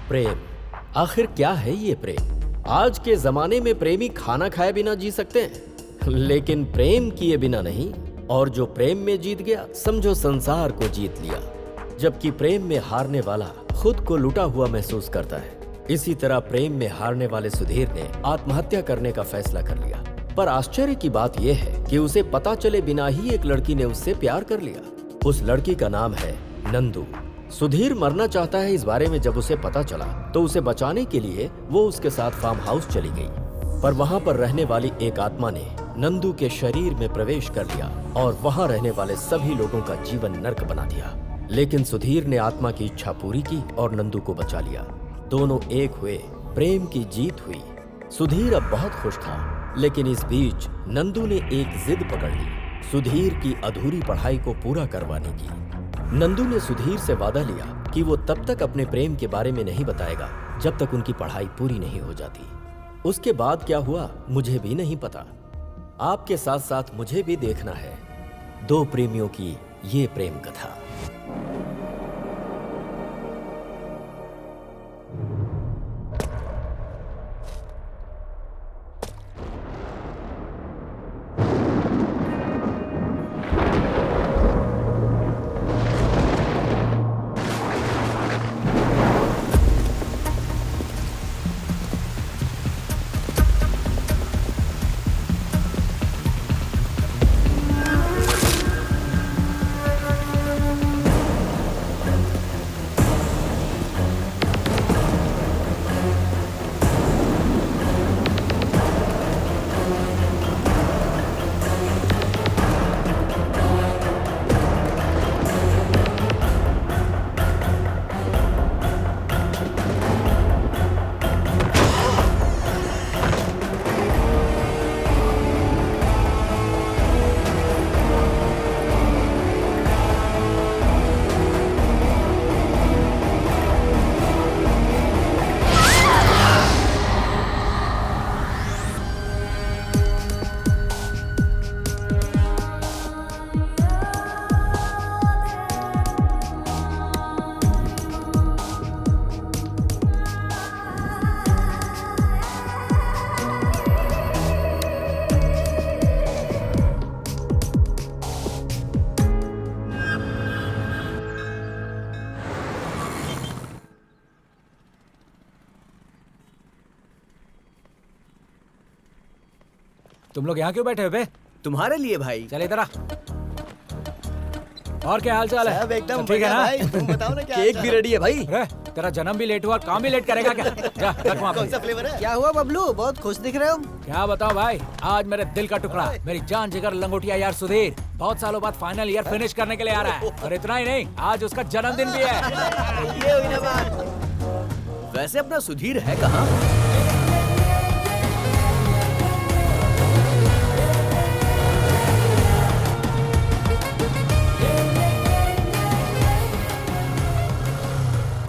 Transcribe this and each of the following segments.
प्रेम, आखिर क्या है ये प्रेम? आज के जमाने में प्रेमी खाना खाए बिना जी सकते हैं, लेकिन प्रेम किए बिना नहीं। और जो प्रेम में जीत गया, समझो संसार को जीत लिया। जबकि प्रेम में हारने वाला खुद को लुटा हुआ महसूस करता है। इसी तरह प्रेम में हारने वाले सुधीर ने आत्महत्या करने का फैसला कर लिया। पर आश्चर्य की बात यह है कि उसे पता चले बिना ही एक लड़की ने उससे प्यार कर लिया। उस लड़की का नाम है नंदू। सुधीर मरना चाहता है, इस बारे में जब उसे पता चला तो उसे बचाने के लिए वो उसके साथ फार्म हाउस चली गई। पर वहां पर रहने वाली एक आत्मा ने नंदू के शरीर में प्रवेश कर लिया और वहां रहने वाले सभी लोगों का जीवन नर्क बना दिया। लेकिन सुधीर ने आत्मा की इच्छा पूरी की और नंदू को बचा लिया। दोनों एक हुए, प्रेम की जीत हुई। सुधीर अब बहुत खुश था, लेकिन इस बीच नंदू ने एक जिद पकड़ ली, सुधीर की अधूरी पढ़ाई को पूरा करवाने की। नंदू ने सुधीर से वादा लिया कि वो तब तक अपने प्रेम के बारे में नहीं बताएगा जब तक उनकी पढ़ाई पूरी नहीं हो जाती। उसके बाद क्या हुआ मुझे भी नहीं पता। आपके साथ साथ मुझे भी देखना है दो प्रेमियों की ये प्रेम कथा। तुम लोग यहाँ क्यों बैठे हो बे? तुम्हारे लिए भाई। चल इधर आ। और क्या हाल चाल है? सब एकदम ठीक है ना? भाई, तुम बताओ ना क्या केक भी रेडी है भाई। अरे तेरा जन्म भी लेट हुआ, काम भी लेट करेगा क्या? जा रख वहाँ कौन सा पे। फ्लेवर है? क्या हुआ बबलू, बहुत खुश दिख रहे हो? क्या बताओ भाई, आज मेरे दिल का टुकड़ा, मेरी जान जिगर लंगोटिया यार सुधीर बहुत सालों बाद फाइनल ईयर फिनिश करने के लिए आ रहा है। और इतना ही नहीं, आज उसका जन्मदिन भी है। ये हुई ना बात। वैसे अपना सुधीर है कहाँ?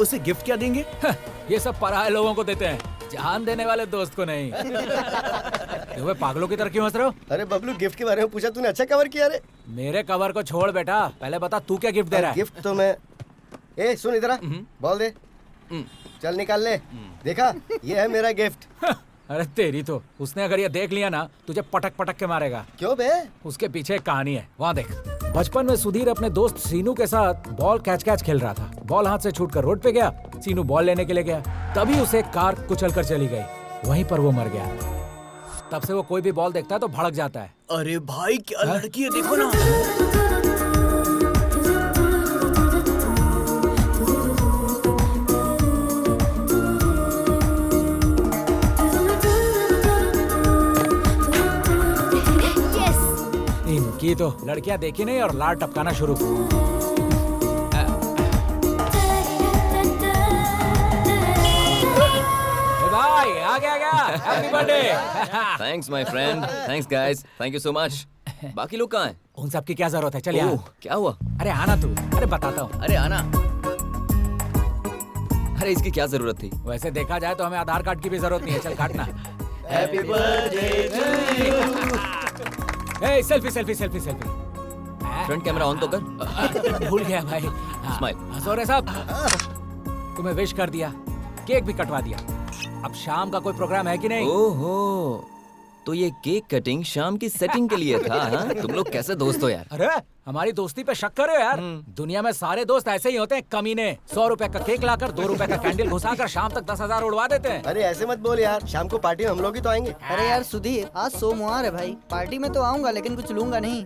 उसे गिफ्ट क्या देंगे? ये सब पराये लोगों को देते हैं, जान देने वाले दोस्त को नहीं। तुम्हें पागलों की तरह क्यों हंस रहे हो? अरे बबलू, गिफ्ट के बारे में पूछा तूने, अच्छा कवर किया रे। मेरे कवर को छोड़ बेटा, पहले बता तू क्या गिफ्ट दे रहा है? गिफ्ट तो मैं, ए सुन इधर आ, बॉल दे, चल निकाल ले। देखा, ये है मेरा गिफ्ट। अरे तेरी तो, उसने अगर ये देख लिया ना तुझे पटक पटक के मारेगा। क्यों बे? उसके पीछे एक कहानी है, वहाँ देख। बचपन में सुधीर अपने दोस्त सीनू के साथ बॉल कैच खेल रहा था। बॉल हाथ से छूटकर रोड पे गया, सीनू बॉल लेने के लिए गया, तभी उसे एक कार कुचल कर चली गई। वहीं पर वो मर गया। तब से वो कोई भी बॉल देखता है तो भड़क जाता है। अरे भाई क्या लड़की है, देखो ना। इनकी तो लड़कियां देखी नहीं और लाड टपकाना शुरू। भाई आ गया happy birthday. Thanks my friend, thanks guys, thank you so much. बाकी लोग कहाँ हैं? उन सब की क्या जरूरत है, चल यार। क्या हुआ? अरे आना तू, अरे बताता हूँ। अरे आना। अरे इसकी क्या जरूरत थी? वैसे देखा जाए तो हमें आधार कार्ड की भी जरूरत नहीं है, चल काटना। Happy birthday to you. A selfie. Front camera on तो कर। भूल गया भाई। स्माइल। हंसो रे साहब, तुम्हें विश कर दिया। केक भी कटवा दिया। अब शाम का कोई प्रोग्राम है कि नहीं? ओहो, तो ये केक कटिंग शाम की सेटिंग के लिए था, हाँ? तुम लोग कैसे दोस्त हो यार? अरे हमारी दोस्ती पे शक करे यार। दुनिया में सारे दोस्त ऐसे ही होते हैं कमीने। 100 रुपए का केक लाकर 2 रुपए का कैंडल घुसाकर शाम तक 10,000 उड़वा देते हैं। अरे ऐसे मत बोल यार, शाम को पार्टी में हम लोग ही तो आएंगे। अरे यार सुधीर, आज सोमवार है भाई, पार्टी में तो आऊंगा लेकिन कुछ लूंगा नहीं।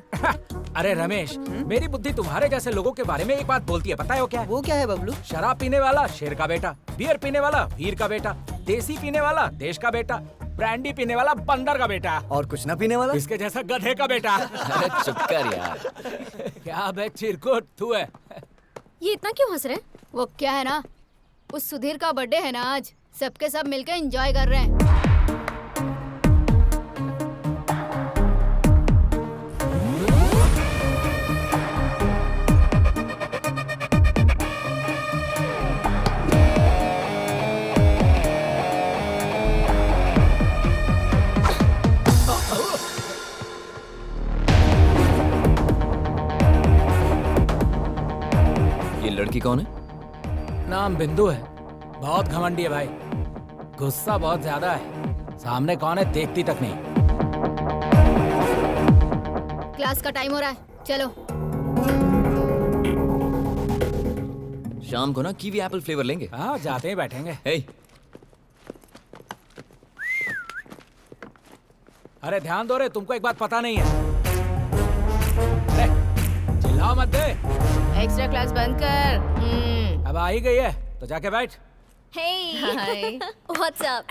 अरे रमेश, मेरी बुद्धि तुम्हारे जैसे लोगों के बारे में एक बात बोलती है, पता है वो क्या है? वो क्या है बबलू? शराब पीने वाला शेर का बेटा, बियर पीने वाला वीर का बेटा, देसी पीने वाला देश का बेटा, ब्रांडी पीने वाला बंदर का बेटा, और कुछ ना पीने वाला? इसके जैसा गधे का बेटा। अरे चुप कर यार। क्या बे चिरकुट तू है? ये इतना क्यों हंस रहे हैं? वो क्या है ना, उस सुधीर का बर्थडे है ना आज, सबके सब मिलकर एंजॉय कर रहे हैं। ये लड़की कौन है? नाम बिंदु है, बहुत घमंडी है भाई, गुस्सा बहुत ज्यादा है, सामने कौन है देखती तक नहीं। क्लास का टाइम हो रहा है, चलो। शाम को ना कीवी एप्पल फ्लेवर लेंगे। हाँ जाते ही बैठेंगे। हे, अरे ध्यान दो रे, तुमको एक बात पता नहीं है। अरे चिल्लाओ मत दे। एक्स्ट्रा क्लास बंद कर। अब आ ही गई है तो जाके बैठ। हाय, व्हाट्स अप?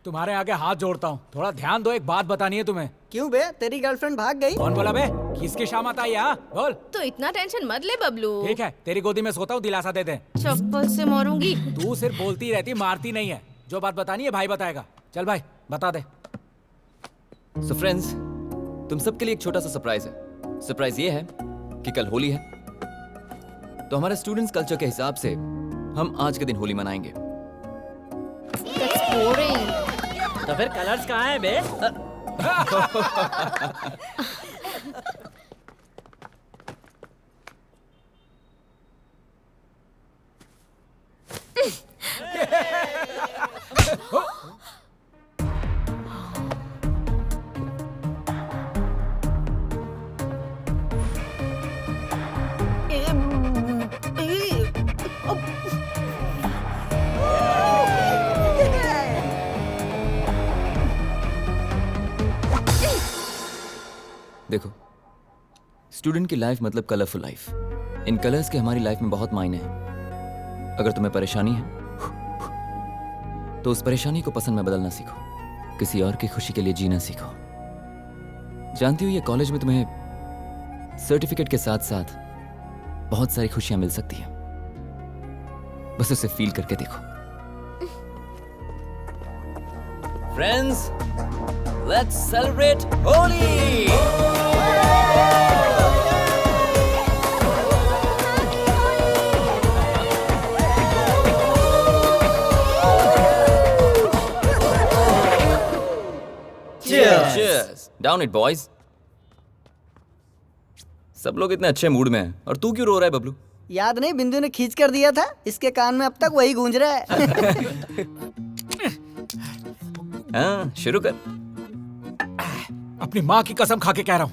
तुम्हारे आगे हाथ जोड़ता हूँ, थोड़ा ध्यान दो, एक बात बतानी है तुम्हें। क्यों बे, तेरी गर्लफ्रेंड भाग गई? कौन बोला बे? किसकी शामत आई है? हाँ बोल। तो इतना टेंशन मत ले बबलू। ठीक है, तेरी गोदी में सोता हूँ, दिलासा दे दे। चप्पल से मारूंगी। तू सिर्फ बोलती रहती, मारती नहीं है। जो बात बतानी है भाई बताएगा। चल भाई बता दे। सो फ्रेंड्स, तुम सबके लिए एक छोटा सा सरप्राइज है। सरप्राइज ये है कि कल होली है, तो हमारे स्टूडेंट्स कल्चर के हिसाब से हम आज के दिन होली मनाएंगे। That's boring. तो फिर कलर्स कहाँ हैं बे? देखो, स्टूडेंट की लाइफ मतलब कलरफुल लाइफ। इन कलर्स के हमारी लाइफ में बहुत मायने हैं। अगर तुम्हें परेशानी है तो उस परेशानी को पसंद में बदलना सीखो, किसी और की खुशी के लिए जीना सीखो। जानती हो, ये कॉलेज में तुम्हें सर्टिफिकेट के साथ साथ बहुत सारी खुशियां मिल सकती हैं, बस उसे फील करके देखो। Friends, let's celebrate Holi. Cheers. Down it, boys. सब लोग इतने अच्छे मूड में हैं, और तू क्यों रो रहा है बबलू? याद नहीं, बिंदु ने खींच कर दिया था, इसके कान में अब तक वही गूंज रहा है। हाँ, शुरू कर। अपनी माँ की कसम खा के कह रहा हूँ,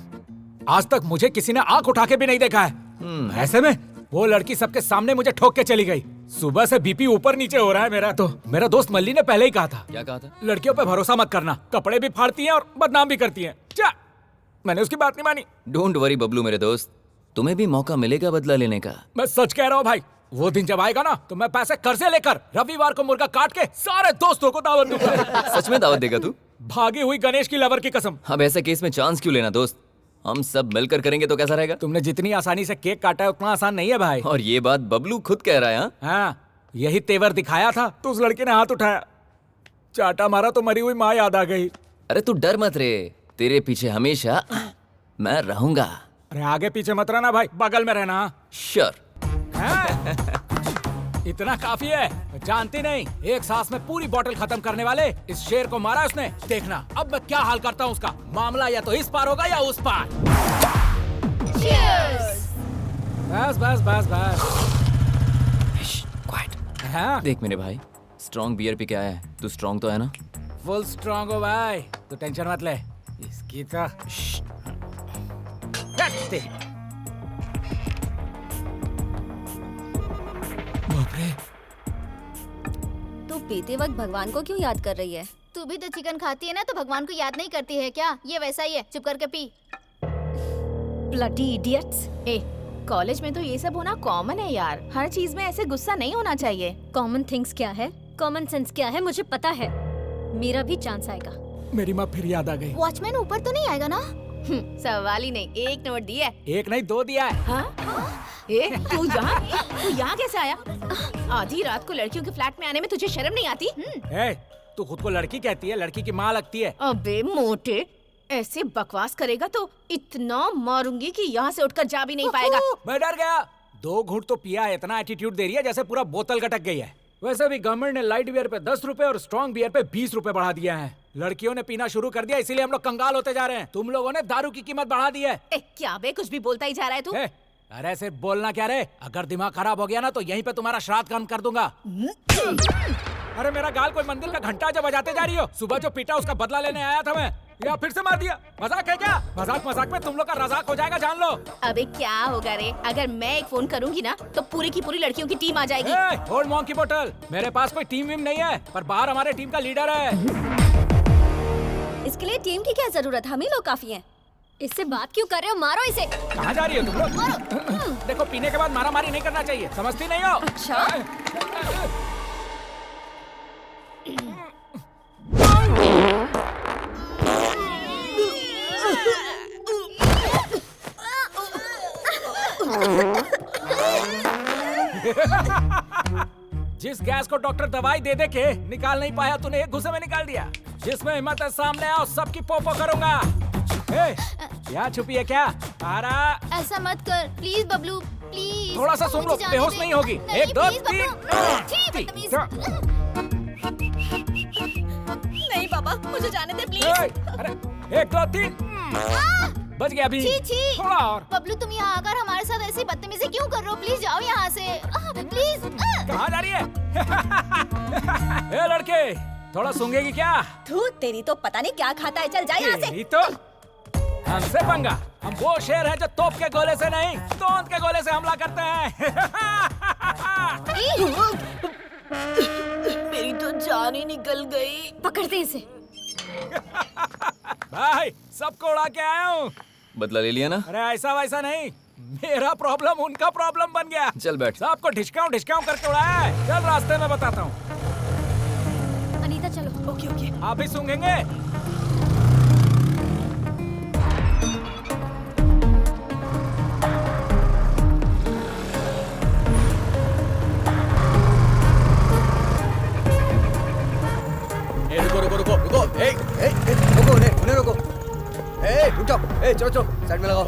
आज तक मुझे किसी ने आंख उठा के भी नहीं देखा है। ऐसे में वो लड़की सबके सामने मुझे ठोक के चली गई। सुबह से बीपी ऊपर नीचे हो रहा है मेरा। तो मेरा दोस्त मल्ली ने पहले ही कहा था। क्या कहा था? लड़कियों पे भरोसा मत करना, कपड़े भी फाड़ती हैं और बदनाम भी करती हैं। क्या? मैंने उसकी बात नहीं मानी। डोंट वरी बबलू मेरे दोस्त, तुम्हें भी मौका मिलेगा बदला लेने का। मैं सच कह रहा हूँ भाई, वो दिन जब आएगा ना तो मैं पैसे कर्जे लेकर रविवार को मुर्गा काट के सारे दोस्तों को दावत दूंगा। सच में दावत देगा तू? भागी हुई गणेश की लवर की कसम। अब ऐसे केस में चांस क्यों लेना दोस्त, हम सब मिलकर करेंगे तो कैसा रहेगा? तुमने जितनी आसानी से केक काटा है उतना आसान नहीं है भाई। और ये बात बबलू खुद कह रहा है। हाँ? हाँ, यही तेवर दिखाया था तो उस लड़के ने हाथ उठाया, चाटा मारा तो मरी हुई माँ याद आ गई। अरे तू डर मत रे, तेरे पीछे हमेशा मैं रहूंगा। अरे आगे पीछे मत रहना भाई, बगल में रहना। श्योर। इतना काफी है, जानती नहीं, एक सांस में पूरी बोतल खत्म करने वाले इस शेर को मारा उसने। देखना अब मैं क्या हाल करता हूँ उसका। मामला या तो इस पार होगा या उस पार। बस बस बस बस। क्वाइट। हाँ? देख मेरे भाई, स्ट्रॉन्ग बियर पी के आया है, तू स्ट्रॉन्ग तो है ना? फुल स्ट्रांग हो भाई, तू टेंशन मत ले। इसकी तो तेरी। बाप रे, तू पीते वक्त भगवान को क्यों याद कर रही है? तू भी तो चिकन खाती है ना, तो भगवान को याद नहीं करती है क्या? ये वैसा ही है, चुप करके पी। Bloody idiots. ए, कॉलेज में तो ये सब होना कॉमन है यार। हर चीज में ऐसे गुस्सा नहीं होना चाहिए। कॉमन थिंग्स क्या है, कॉमन सेंस क्या है, मुझे पता है। मेरा भी चांस आएगा। मेरी माँ फिर याद आ गई। वॉचमैन ऊपर तो नहीं आएगा ना? सवाल ही नहीं, एक नोट दिया है। एक नहीं 2 दिया है। हाँ? ए, तू यहाँ कैसे आया? आधी रात को लड़कियों के फ्लैट में आने में तुझे शर्म नहीं आती? ए, तू खुद को लड़की कहती है, लड़की की माँ लगती है। अबे मोटे, ऐसे बकवास करेगा तो इतना मारूंगी कि यहाँ से उठकर जा भी नहीं पाएगा। मैं डर गया। 2 घूंट तो पिया है, इतना एटीट्यूड दे रही है जैसे पूरा बोतल गटक गई है। वैसे भी गवर्नमेंट ने लाइट बियर पे 10 रुपए और स्ट्रॉन्ग बियर पे 20 रुपए बढ़ा दिया है। लड़कियों ने पीना शुरू कर दिया, इसीलिए हम लोग कंगाल होते जा रहे हैं। तुम लोगों ने दारू की कीमत बढ़ा दी है। ए, क्या बे, कुछ भी बोलता ही जा रहा है तू। अरे सिर्फ बोलना क्या रे, अगर दिमाग खराब हो गया ना तो यहीं पे तुम्हारा श्राद्ध काम कर दूंगा। अरे मेरा गाल कोई मंदिर का घंटा जब बजाते जा रही हो। सुबह जो पीटा उसका बदला लेने आया था मैं, या फिर से मार दिया। मजाक है क्या? मजाक में तुम लोग का रजाक हो जाएगा, जान लो। अबे क्या होगा रे, अगर मैं एक फोन करूंगी ना तो पूरी की पूरी लड़कियों की टीम आ जाएगी। ओल्ड मॉन्क की बोतल, मेरे पास कोई टीम वीम नहीं है, पर बाहर हमारे टीम का लीडर है। इसके लिए टीम की क्या जरूरत, हम ही लोग काफी हैं। इससे बात क्यों कर रहे हो, मारो इसे। कहाँ जा रही हो तुम लोग? देखो, पीने के बाद मारामारी नहीं करना चाहिए, समझती नहीं हो? अच्छा। जिस गैस को डॉक्टर दवाई दे दे के निकाल नहीं पाया, तूने एक घुसे में निकाल दिया। जिसमें हिम्मत है सामने आओ, सबकी पोपो करूंगा। क्या छुपी है क्या? आरा, ऐसा मत कर प्लीज बबलू, प्लीज। थोड़ा सा सुन लो, बेहोश नहीं होगी। 1 2 3। नहीं पापा, मुझे जाने दे प्लीज। अरे 1 2 3 बच गया अभी। छी। थोड़ा और। बबलू, तुम यहाँ आकर हमारे साथ ऐसी बदतमीजी क्यों कर रहे हो? प्लीज जाओ यहाँ से, प्लीज। कहाँ जा रही है? ए लड़के, थोड़ा सूंघेगी क्या? तू, तेरी तो पता नहीं क्या खाता है, चल जा यहाँ से। यही तो, हमसे पंगा। हम वो शेर हैं जो तोप के गोले से नहीं, तोंद के गोले से हमला करते हैं। मेरी तो जान ही निकल गई। पकड़ते इसे। भाई, सबको उड़ा के आया हूँ। बदला ले लिया ना? अरे ऐसा वैसा नहीं, मेरा प्रॉब्लम उनका प्रॉब्लम बन गया। चल बैठ। सबको ढिचकाऊं करके उड़ाया है। चल रास्ते में बताता हूँ। अनीता चलो। Okay okay. आप भी सूंघेंगे? रुको। रुको, उन्हें रुको। रुक जाओ। चलो साइड में लगाओ।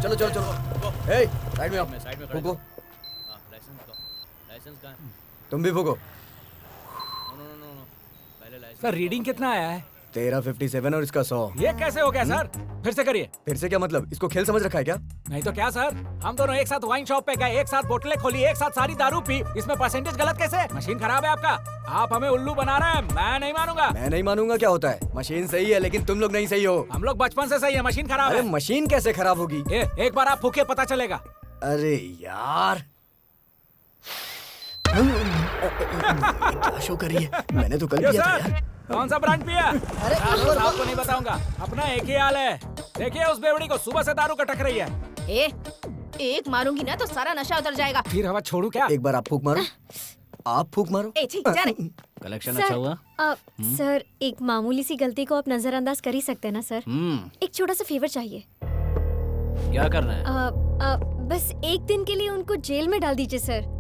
चलो। साइड में आओ। फूको। तुम भी फूको। सर, रीडिंग कितना आया है? तेरा 57 और इसका 100। ये कैसे हो गया सर? फिर से करिए। फिर से क्या मतलब? इसको खेल समझ रखा है क्या? नहीं तो क्या सर, हम दोनों एक साथ वाइन शॉप पे गए, एक साथ बोतलें खोली, एक साथ सारी दारू पी। इसमें परसेंटेज गलत कैसे? मशीन खराब है आपका। आप हमें उल्लू बना रहे हैं, मैं नहीं मानूंगा। मैं नहीं मानूंगा क्या होता है? मशीन सही है लेकिन तुम लोग नहीं सही हो। हम लोग बचपन से सही है, मशीन खराब अरे है। मशीन कैसे खराब होगी? एक बार आप फूके, पता चलेगा। अरे यार, क्या शो कर रही है? मैंने तो कल ये किया था सर, यार। कौन सा ब्रांड पिया? अरे आपको नहीं बताऊंगा, अपना एक ही हाल है। देखिए उस बेवड़ी को, सुबह से दारू कटक रही है। एक मारूंगी ना तो सारा नशा उतर जाएगा। फिर हवा छोड़ू क्या? एक बार आप फूक मारो। आप फूक मारो। जा रे। कलेक्शन अच्छा हुआ? सर, एक मामूली सी गलती को आप नजरअंदाज कर ही सकते हैं ना सर? एक छोटा सा फेवर चाहिए। क्या करना है? बस एक दिन के लिए उनको जेल में डाल दीजिए सर।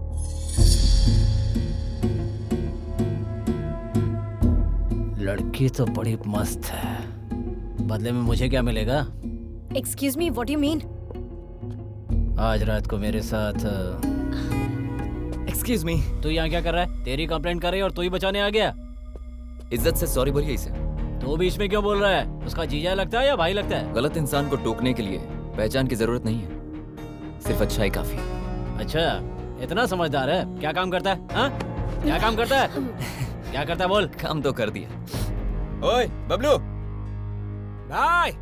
लड़की तो बड़ी मस्त है, बदले में मुझे क्या मिलेगा? Excuse me, what you mean? आज रात को मेरे साथ। Excuse me. तू यहाँ क्या कर रहा है? तेरी कंप्लेंट कर रही है और तू ही बचाने आ गया। इज्जत से सॉरी बोलिए इसे। तू बीच में क्यों बोल रहा है? उसका जीजा लगता है या भाई लगता है? गलत इंसान को टोकने के लिए पहचान की जरूरत नहीं है, सिर्फ अच्छा ही काफी। अच्छा, इतना समझदार है? क्या काम करता है? हाँ? क्या काम करता है? क्या करता है बोल? काम तो कर दिया। ओए बबलू, भाई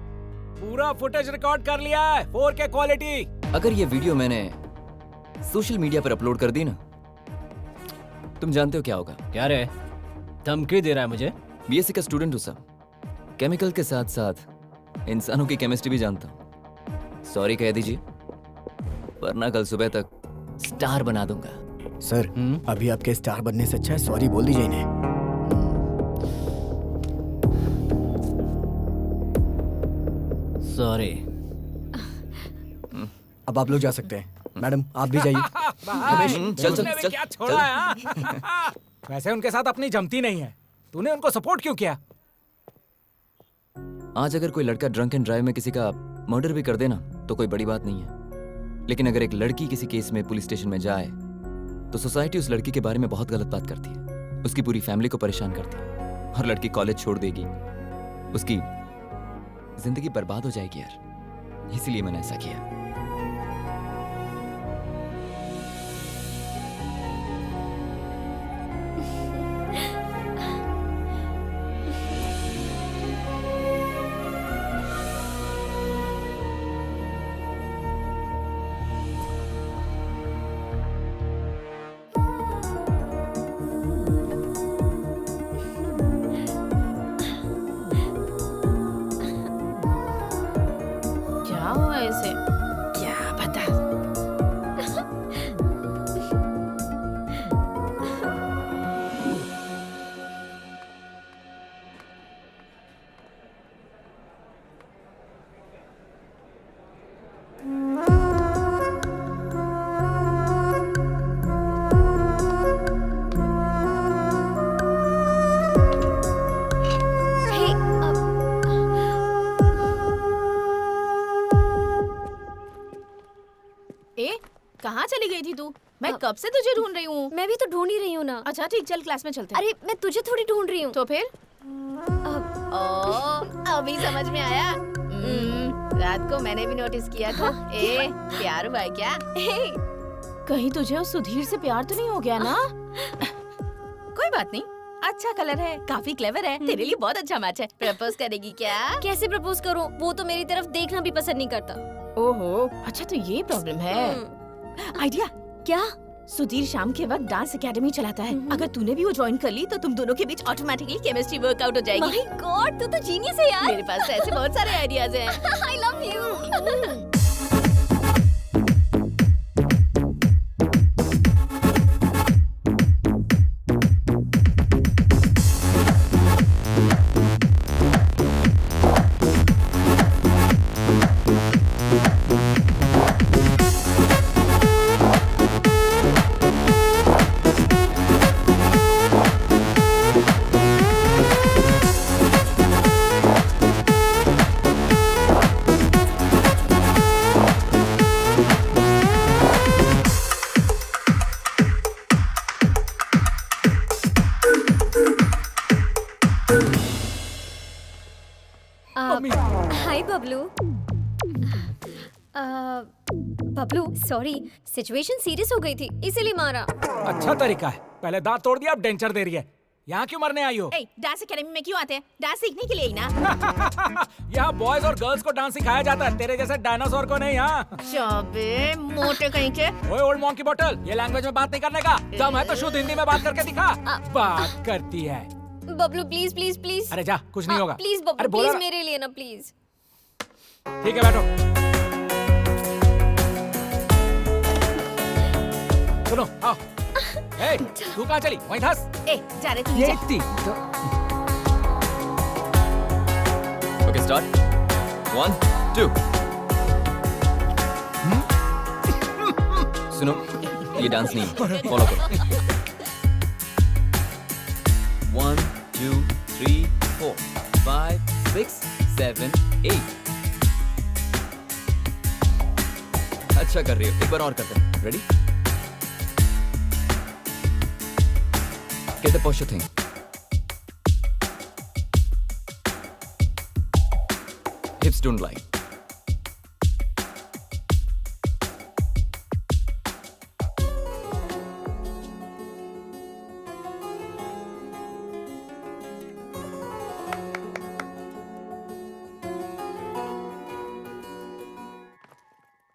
पूरा फुटेज रिकॉर्ड कर लिया है 4K क्वालिटी। अगर ये वीडियो मैंने सोशल मीडिया पर अपलोड कर दी ना, तुम जानते हो क्या होगा? क्या रे? धमकी दे रहा है मुझे? बीएससी का स्टूडेंट हूँ सर। केमिकल के साथ साथ इंसानों की केमिस्ट्री भी जानता हूँ। सॉरी कह दीजिए, वरना कल सुबह तक स्टार बना दूंगा। सर अभी आपके स्टार बनने से अच्छा है सॉरी बोल दीजिए इन्हें। सॉरी। अब आप लोग जा सकते हैं। मैडम आप भी जाइए। चल चल चल क्या छोड़ा है हाँ? वैसे उनके साथ अपनी जमती नहीं है, तूने उनको सपोर्ट क्यों किया? आज अगर कोई लड़का ड्रंक एंड ड्राइव में किसी का मर्डर भी कर देना तो कोई बड़ी बात नहीं है, लेकिन अगर एक लड़की किसी केस में पुलिस स्टेशन में जाए तो सोसाइटी उस लड़की के बारे में बहुत गलत बात करती है, उसकी पूरी फैमिली को परेशान करती है और लड़की कॉलेज छोड़ देगी, उसकी जिंदगी बर्बाद हो जाएगी यार। इसीलिए मैंने ऐसा किया। क्या हुआ इसे? क्या पता। हे, ए, कहाँ चली गई थी तू? मैं कब से तुझे ढूंढ रही हूँ। मैं भी तो ढूंढ ही रही हूँ ना। अच्छा ठीक, चल क्लास में चलते हैं। अरे मैं तुझे थोड़ी ढूंढ रही हूँ। तो फिर? अभी समझ में आया। रात को मैंने भी नोटिस किया था। ए, प्यार हुआ है क्या? कहीं तुझे उस सुधीर से प्यार तो नहीं हो गया ना? कोई बात नहीं, अच्छा कलर है, काफी क्लेवर है, तेरे लिए बहुत अच्छा मैच है। प्रपोज करेगी क्या? कैसे प्रपोज करूँ? वो तो मेरी तरफ देखना भी पसंद नहीं करता। ओहो, अच्छा तो ये प्रॉब्लम है। आइडिया क्या? सुधीर शाम के वक्त डांस एकेडमी चलाता है। अगर तूने भी वो ज्वाइन कर ली तो तुम दोनों के बीच ऑटोमेटिकली केमिस्ट्री वर्कआउट हो जाएगी। माय गॉड, तू तो जीनियस है यार। मेरे पास तो ऐसे बहुत सारे आइडियाज हैं। आई love you. Hi Bablu. Bablu sorry, situation serious हो गई थी इसीलिए मारा। अच्छा तरीका है, पहले दांत तोड़ दिया अब डेंचर दे रही है। यहाँ क्यों मरने आई हो? ए, डांस एकेडमी में क्यों आते हैं? डांस सीखने के लिए ही ना। यहाँ बॉयज और गर्ल्स को डांस सिखाया जाता है, तेरे जैसे डायनासोर को नहीं। यहाँ चाबे मोटे कहीं के। ओए ओल्ड मॉन्की बॉटल, ये लैंग्वेज में बात नहीं करने का। दम है तो शुद्ध हिंदी में बात करके दिखा। बात करती है। Bablu please please please. अरे जा, कुछ नहीं होगा। प्लीज अरे बबलू बोला प्लीज ना। मेरे लिए ना प्लीज। ठीक है बैठो। सुनो आओ। ए, तू कहाँ चली? वहीं धस। ए, जा रहे तू ये जा। इतनी ओके स्टार्ट। 1 2। सुनो, ये डांस नहीं है, फॉलो करो। 1 2 3 4 5 6 7 8। अच्छा कर रही हो, एक बार और करते हैं। Ready? Get the posture thing. Hips don't lie.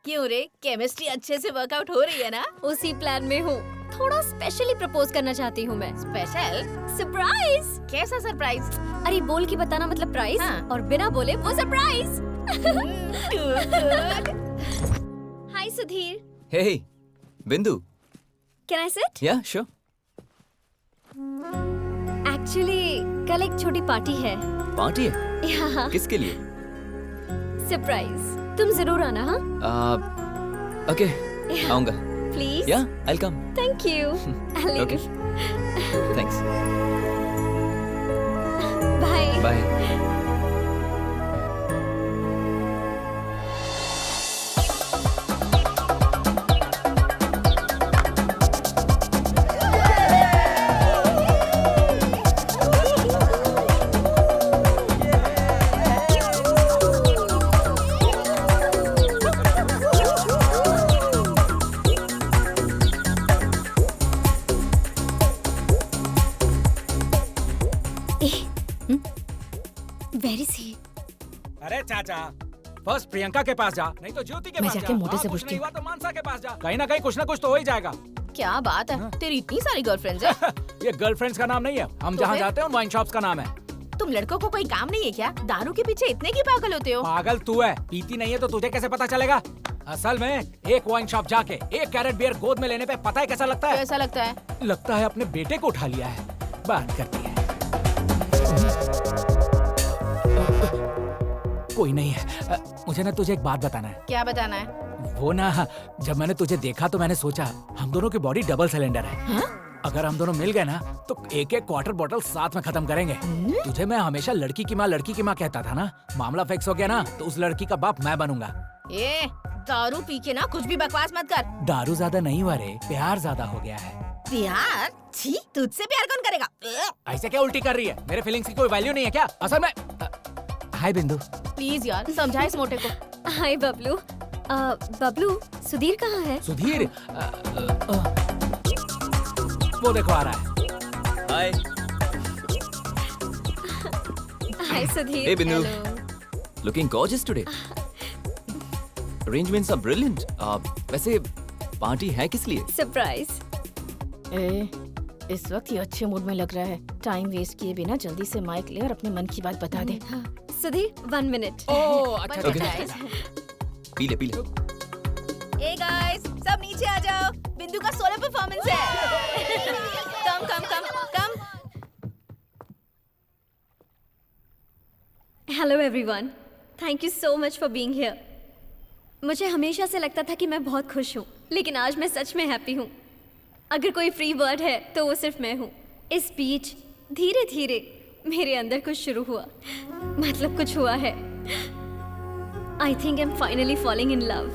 क्यों रे, केमिस्ट्री अच्छे से वर्कआउट हो रही है ना? उसी प्लान में हूँ। थोड़ा स्पेशली प्रपोज करना चाहती हूँ मैं। स्पेशल? सरप्राइज। कैसा सरप्राइज? अरे बोल के बताना मतलब प्राइस, हाँ। और बिना बोले वो सरप्राइज। गुड। हाय सुधीर, हे बिंदु, कैन आई सिट? या श्योर। एक्चुअली कल एक छोटी पार्टी है। पार्टी है? यहाँ किसके लिए? सरप्राइज, तुम जरूर आना। हाँ ओके, आऊंगा। प्लीज। या I come. Thank you. I Okay. Thanks. Bye. Bye. Very see. अरे चाचा, फर्स्ट प्रियंका के पास जा, नहीं तो ज्योति के मैं पास जा। जाके मोटे से कुछ पूछती नहीं हुआ तो मानसा के पास जा। कहीं ना कहीं कुछ ना कुछ तो हो ही जाएगा। क्या बात है, तेरी इतनी सारी गर्लफ्रेंड्स है? ये गर्लफ्रेंड्स का नाम नहीं है, हम तो जहाँ फिर? जाते हैं वाइन शॉप्स का नाम है। तुम लड़कों को कोई काम नहीं है क्या? दारू के पीछे इतने की पागल होते हो? पागल तू है, पीती नहीं है तो तुझे कैसे पता चलेगा? असल में एक वाइन शॉप जाके 1 कैरेट बियर गोद में लेने पे पता है कैसा लगता है? कैसा लगता है? लगता है अपने बेटे को उठा लिया है। बात करती है। कोई नहीं है। मुझे ना तुझे एक बात बताना है। क्या बताना है? वो ना, जब मैंने तुझे देखा तो मैंने सोचा हम दोनों की बॉडी डबल सिलेंडर है। हाँ? अगर हम दोनों मिल गए ना तो एक एक क्वार्टर बॉटल साथ में खत्म करेंगे। तुझे मैं हमेशा लड़की की माँ कहता था ना, मामला फिक्स हो गया ना तो उस लड़की का बाप मैं बनूंगा। ए, दारू पी के ना कुछ भी बकवास मत कर। दारू ज्यादा नहीं हुआ रे, प्यार ज्यादा हो गया है। प्यार? छी, तुझसे प्यार कौन करेगा? ऐसे क्या उल्टी कर रही है? मेरे फीलिंग्स की कोई वैल्यू नहीं है क्या? असल में हाय बिंदु। प्लीज यार, समझा इस मोटे को। हाय बबलू। बबलू, सुधीर कहाँ है? सुधीर वो देखो आ रहा है। Hi. Hi Sudhir. Hey, Bindu. Hello. Looking gorgeous today. Arrangements are brilliant. वैसे पार्टी है किस लिए? सरप्राइज। इस वक्त ये अच्छे मूड में लग रहा है। टाइम वेस्ट किए बिना जल्दी से माइक ले और अपने मन की बात बता दे। हाँ, सुधीर 1 मिनट। ओह अच्छा But अच्छा, guys, अच्छा। पी ले पी ले। ए गाइस, सब नीचे आ जाओ। बिंदु का सोलो परफॉर्मेंस है। Come come come come. Hello everyone, thank you so much for being here. मुझे हमेशा से लगता था कि मैं बहुत खुश हूँ, लेकिन आज मैं सच में हैप्पी हूँ। अगर कोई फ्री वर्ड है तो वो सिर्फ मैं हूँ। इस बीच धीरे धीरे मेरे अंदर कुछ शुरू हुआ, मतलब कुछ हुआ है। I think I am finally falling in love.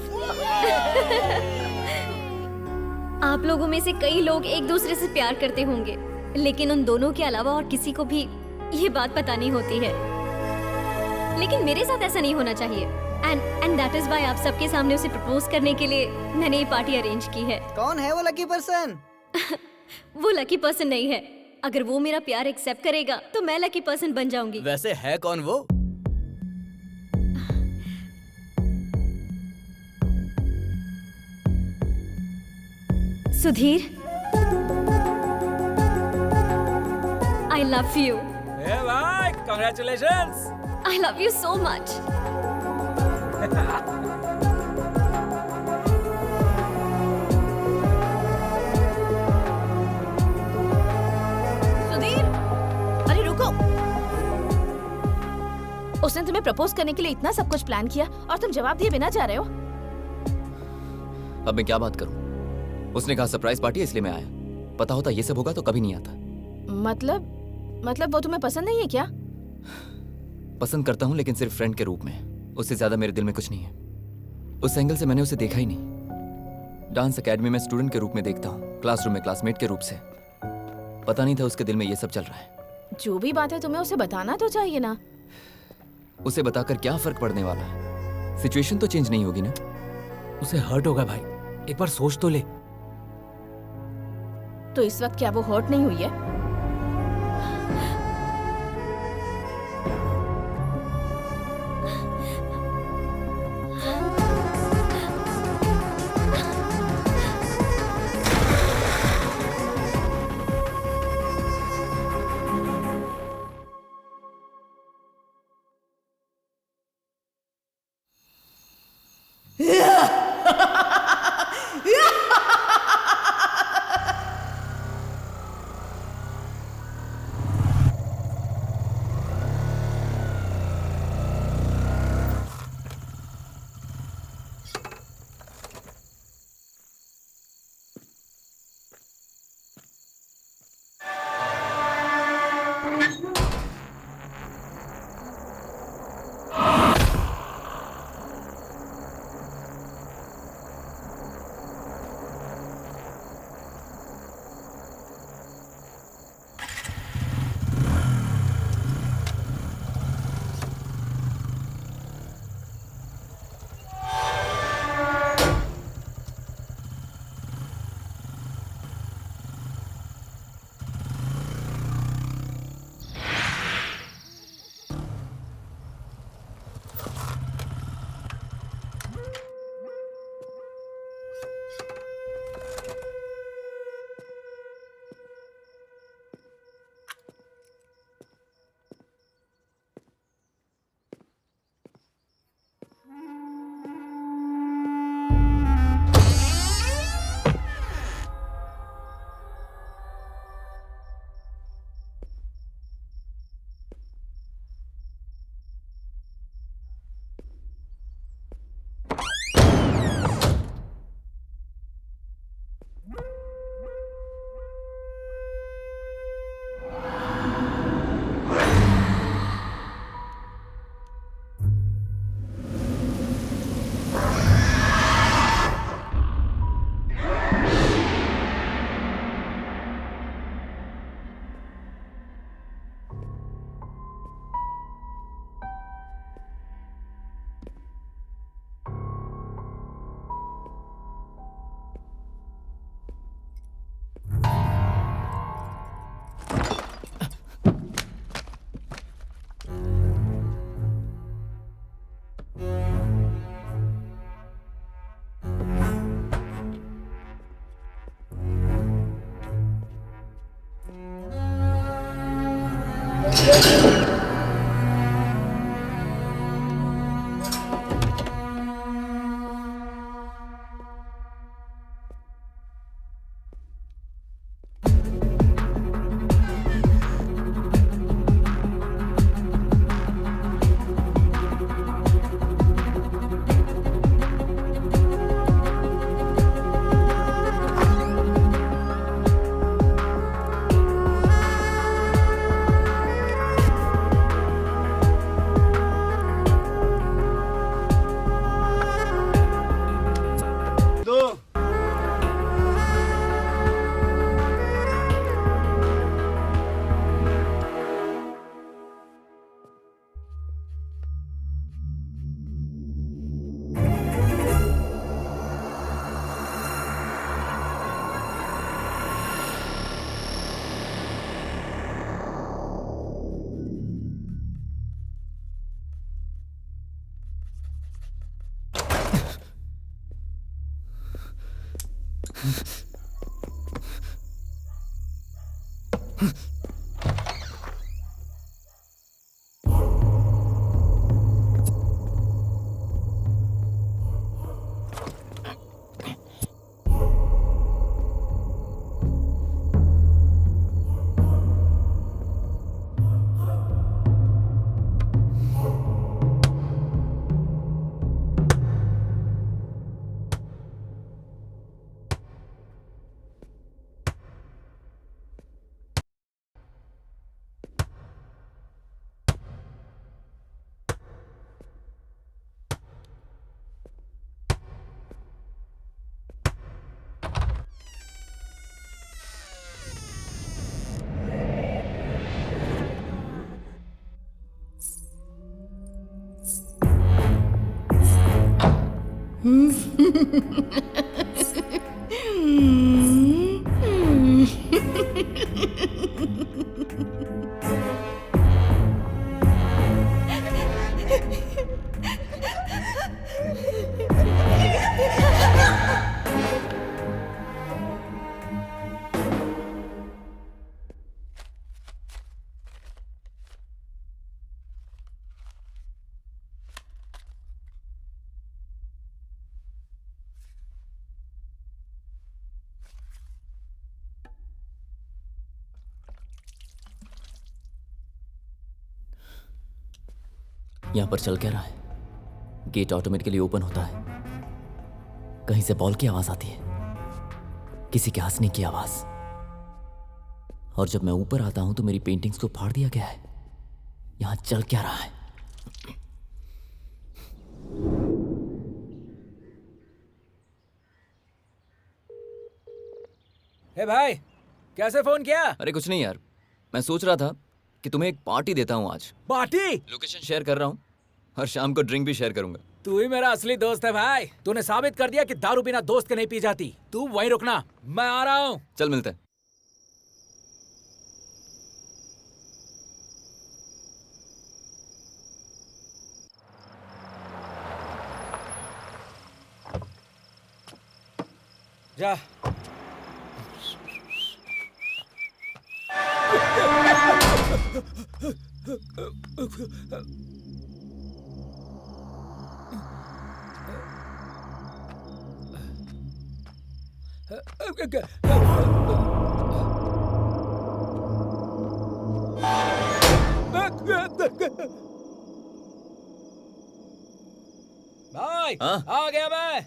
आप लोगों में से कई लोग एक दूसरे से प्यार करते होंगे, लेकिन उन दोनों के अलावा और किसी को भी ये बात पता नहीं होती है। लेकिन मेरे साथ ऐसा नहीं होना चाहिए, एंड दैट इज व्हाई आप सबके सामने उसे प्रपोज करने के लिए मैंने ये पार्टी अरेंज की है। कौन है वो लकी पर्सन? वो लकी पर्सन नहीं है। अगर वो मेरा प्यार एक्सेप्ट करेगा तो मैं लकी पर्सन बन जाऊंगी। वैसे है कौन वो? Sudhir, I love you. ए भाई, congratulations. I love you so much. Sudhir, अरे रुको। उसने तुम्हें प्रपोज करने के लिए इतना सब कुछ प्लान किया और तुम जवाब दिए बिना जा रहे हो। अब मैं क्या बात करूं? उसने कहा सरप्राइज पार्टी है इसलिए मैं आया। पता होता ये सब होगा तो कभी नहीं आता। मतलब वो तुम्हें पसंद नहीं है क्या? पसंद करता हूं लेकिन सिर्फ फ्रेंड के रूप में। उससे ज्यादा मेरे दिल में कुछ नहीं है। उस एंगल से मैंने उसे देखा ही नहीं। डांस एकेडमी में स्टूडेंट के रूप में देखता हूँ, क्लासरूम में क्लासमेट के रूप से। पता नहीं था उसके दिल में ये सब चल रहा है। जो भी बात है तुम्हें उसे बताना तो चाहिए ना। उसे बताकर क्या फर्क पड़ने वाला है? सिचुएशन तो चेंज नहीं होगी ना। उसे हर्ट होगा भाई, एक बार सोच तो ले। तो इस वक्त क्या वो हर्ट नहीं हुई है? यहां पर चल क्या रहा है? गेट ऑटोमेटिकली ओपन होता है। कहीं से बॉल की आवाज आती है, किसी के हंसने की आवाज। और जब मैं ऊपर आता हूं तो मेरी पेंटिंग्स को फाड़ दिया गया है। यहां चल क्या रहा है? हे भाई, कैसे फोन किया? अरे कुछ नहीं यार, मैं सोच रहा था कि तुम्हें एक पार्टी देता हूं आज। पार्टी? लोकेशन शेयर कर रहा हूं और शाम को ड्रिंक भी शेयर करूंगा। तू ही मेरा असली दोस्त है भाई। तूने साबित कर दिया कि दारू बिना दोस्त के नहीं पी जाती। तू वहीं रुकना, मैं आ रहा हूं। चल मिलते हैं। जा। भाई, आ गया मैं।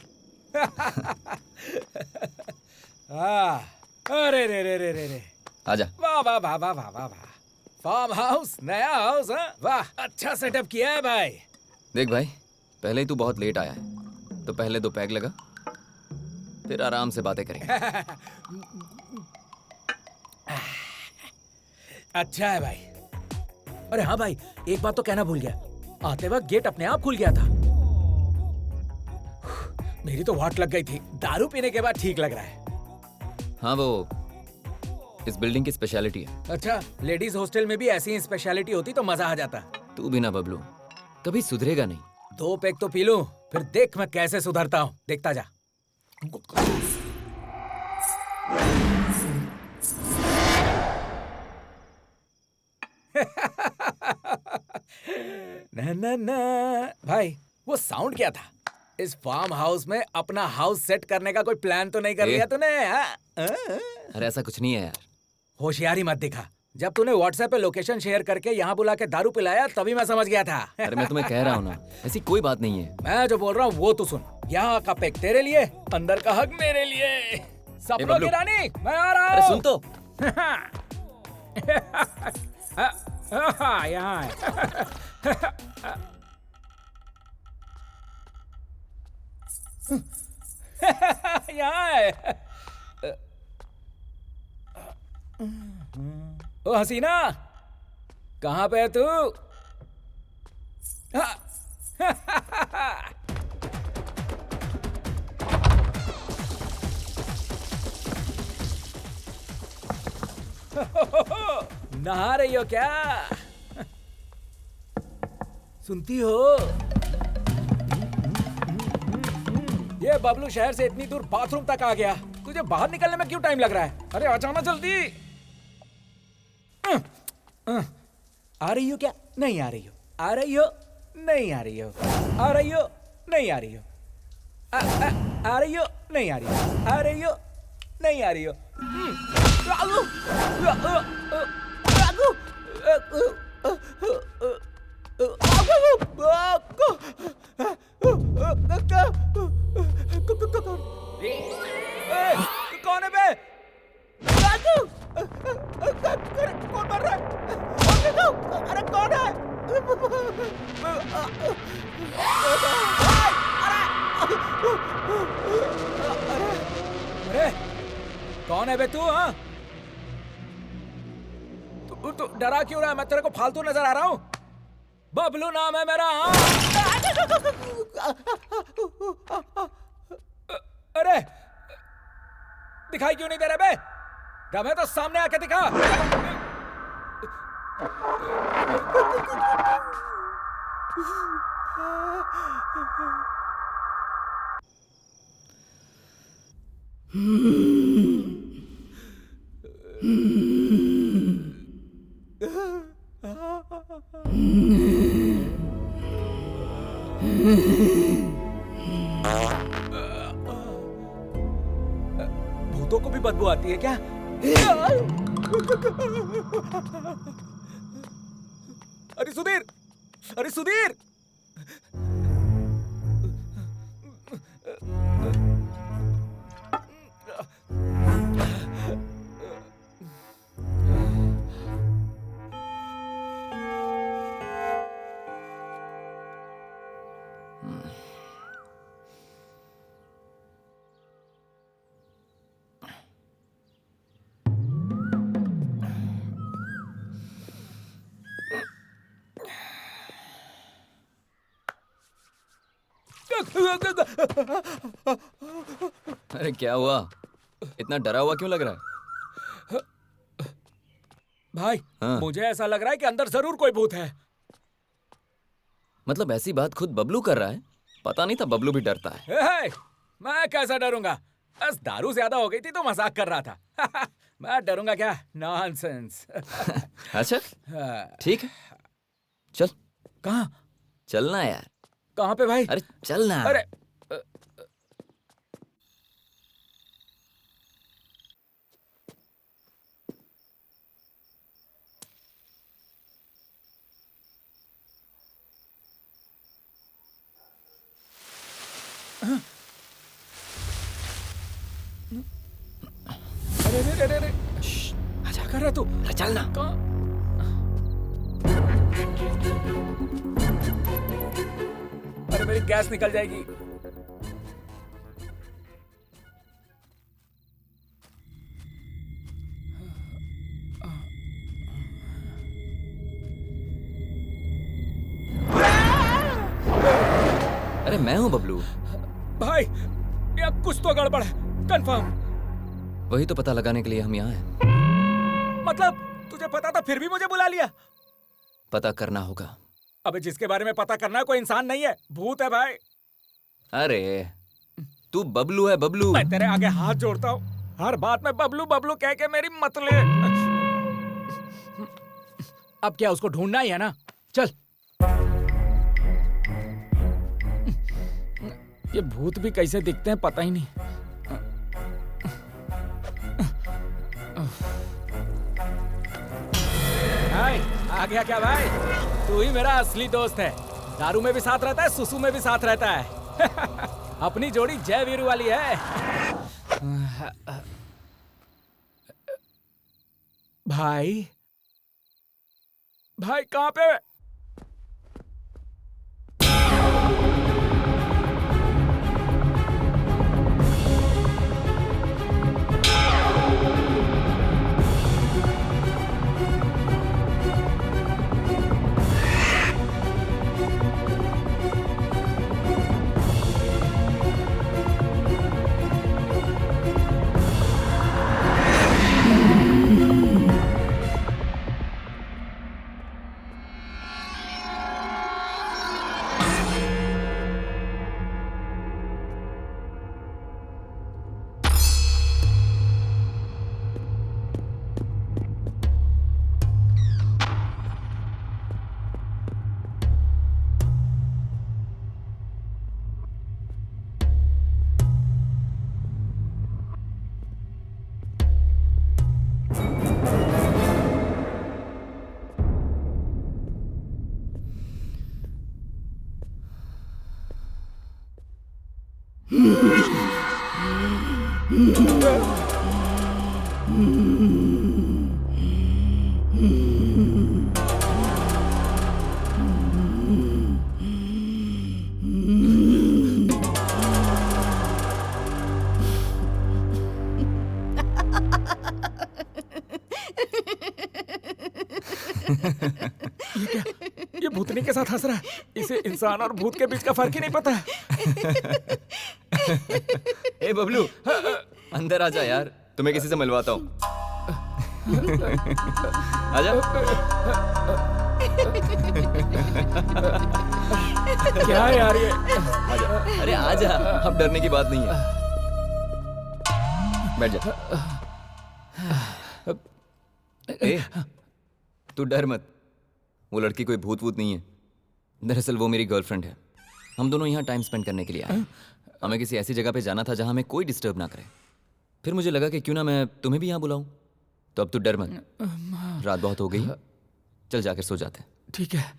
अरे रे रे रे रे रे, आजा। वाह वाह वाह वाह वाह वाह। फार्म हाउस, नया हाउस है। वाह, अच्छा सेटअप किया है भाई। देख भाई, पहले ही तू बहुत लेट आया है, तो पहले 2 पैग लगा, फिर आराम से बातें करेंगे। अच्छा है भाई। अरे हाँ भाई, एक बात तो कहना भूल गया। आते वक्त गेट अपने आप खुल गया था। मेरी तो वाट लग गई थी। दारू पीने के बाद ठीक लग रहा है। हाँ, वो इस बिल्डिंग की स्पेशलिटी है। अच्छा, लेडीज हॉस्टल में भी ऐसी ही स्पेशलिटी होती तो मजा आ जाता। तू भी ना बबलू, कभी सुधरेगा नहीं। 2 पैग तो पी लूं, फिर देख मैं कैसे सुधरता हूँ। देखता जा। न न न भाई वो साउंड क्या था? इस फार्म हाउस में अपना हाउस सेट करने का कोई प्लान तो नहीं कर लिया तूने? अरे ऐसा कुछ नहीं है यार। होशियारी मत दिखा। जब तूने व्हाट्सएप पे लोकेशन शेयर करके यहाँ बुला के दारू पिलाया तभी मैं समझ गया था। अरे मैं तुम्हें कह रहा हूँ ना, ऐसी कोई बात नहीं है। मैं जो बोल रहा हूँ वो तू सुन। यहाँ का पेक तेरे लिए, अंदर का हक मेरे लिए। सपनों की रानी, मैं आ रहा हूँ। अरे सुन तो। यहाँ है। यहाँ है। ओ हसीना, कहाँ पे है तू? नहा रही हो क्या? सुनती हो? ये बबलू शहर से इतनी दूर बाथरूम तक आ गया, तुझे बाहर निकलने में क्यों टाइम लग रहा है? अरे आ जाना जल्दी। आ रही हो क्या? नहीं आ रही हो? आ रही हो? नहीं आ रही हो? आ रही हो? नहीं आ रही हो? आ रही हो? नहीं आ रही हो? आ रही हो? नहीं आ रही हो? कौन है बे? कौन मर रहा है? अरे कौन है? अरे कौन है बे तू? हाँ, तू डरा क्यों रहा है? मैं तेरे को फालतू नजर आ रहा हूँ? बबलू नाम है मेरा। अरे दिखाई क्यों नहीं दे रहे बे? दम है तो सामने आके दिखा। भूतों को भी बदबू आती है क्या? अरे सुधीर, अरे सुधीर, अरे क्या हुआ? इतना डरा हुआ क्यों लग रहा है? भाई हाँ। मुझे ऐसा लग रहा है कि अंदर जरूर कोई भूत है। मतलब ऐसी बात खुद बबलू कर रहा है? पता नहीं था बबलू भी डरता है। हे, मैं कैसा डरूंगा? बस दारू ज्यादा हो गई थी तो मजाक कर रहा था। मैं डरूंगा क्या? नॉनसेंस। अच्छा ठीक है, चल। कहाँ? चलना यार। कहाँ पे भाई? अरे चलना। अरे अरे अरे अरे क्या कर रहा तू? अरे चलना। अरे मेरी गैस निकल जाएगी। अरे मैं हूँ बबलू। भाई या कुछ तो गड़बड़ है, कंफर्म। वही तो पता लगाने के लिए हम यहाँ हैं। मतलब तुझे पता था फिर भी मुझे बुला लिया? पता करना होगा। अबे जिसके बारे में पता करना है कोई इंसान नहीं है, भूत है भाई। अरे तू बबलू है, बबलू। मैं तेरे आगे हाथ जोड़ता हूँ, हर बात में बबलू बबलू कह के मेरी मत ले। अब क्या उसको ढूंढना ही है ना? चल। ये भूत भी कैसे दिखते हैं पता ही नहीं। भाई आ गया क्या भाई? तू ही मेरा असली दोस्त है। दारू में भी साथ रहता है, सुसु में भी साथ रहता है। अपनी जोड़ी जय वीरू वाली है। भाई भाई कहाँ पे? ये भूतनी के साथ हंस रहा है। इसे इंसान और भूत के बीच का फर्क ही नहीं पता है। ए बबलू, अंदर आजा यार, तुम्हें किसी से मिलवाता हूँ। आजा। क्या है यार ये? आजा, अरे आजा, अब डरने की बात नहीं है। बैठ जा। ए, तू डर मत, वो लड़की कोई भूत वूत नहीं है। दरअसल वो मेरी गर्लफ्रेंड है। हम दोनों यहाँ टाइम स्पेंड करने के लिए आए। हमें किसी ऐसी जगह पे जाना था जहाँ हमें कोई डिस्टर्ब ना करे। फिर मुझे लगा कि क्यों ना मैं तुम्हें भी यहाँ बुलाऊं। तो अब तू डर मत, रात बहुत हो गई, चल जाकर सो जाते हैं। ठीक है।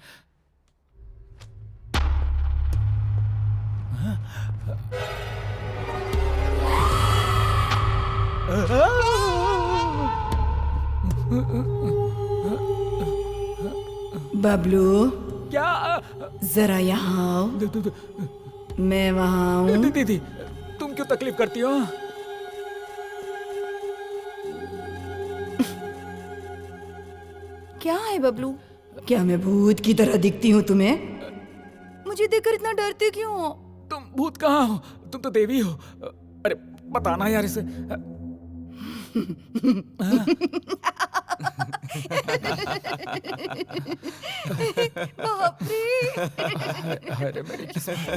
बबलू, क्या? जरा यहाँ आओ। मैं वहाँ हूँ। दीदी, तुम क्यों तकलीफ करती हो? क्या है बबलू? क्या मैं भूत की तरह दिखती हूँ तुम्हें? मुझे देखकर इतना डरते क्यों हो? तुम भूत कहाँ हो? तुम तो देवी हो। अरे बताना यार इसे। बाप रे। अरे मेरी किस्मत।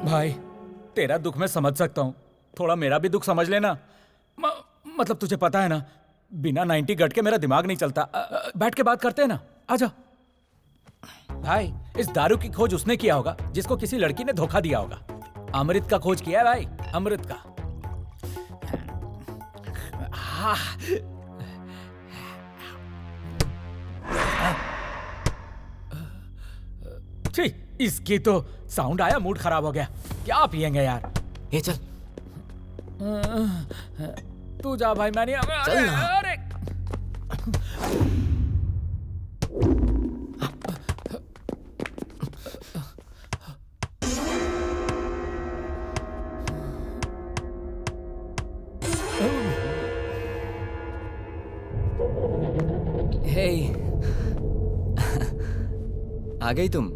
भाई तेरा दुख मैं समझ सकता हूँ, थोड़ा मेरा भी दुख समझ लेना। मतलब तुझे पता है ना, बिना 90 गट के मेरा दिमाग नहीं चलता। बैठ के बात करते हैं ना, आजा। भाई इस दारू की खोज उसने किया होगा जिसको किसी लड़की ने धोखा दिया होगा। अमृत का खोज किया है भाई, अमृत का। छी, इसकी तो साउंड आया, मूड खराब हो गया। क्या पिएंगे यार? ए चल। तू जा भाई, मैं नहीं। चल ना। अरे हे, आ गई तुम।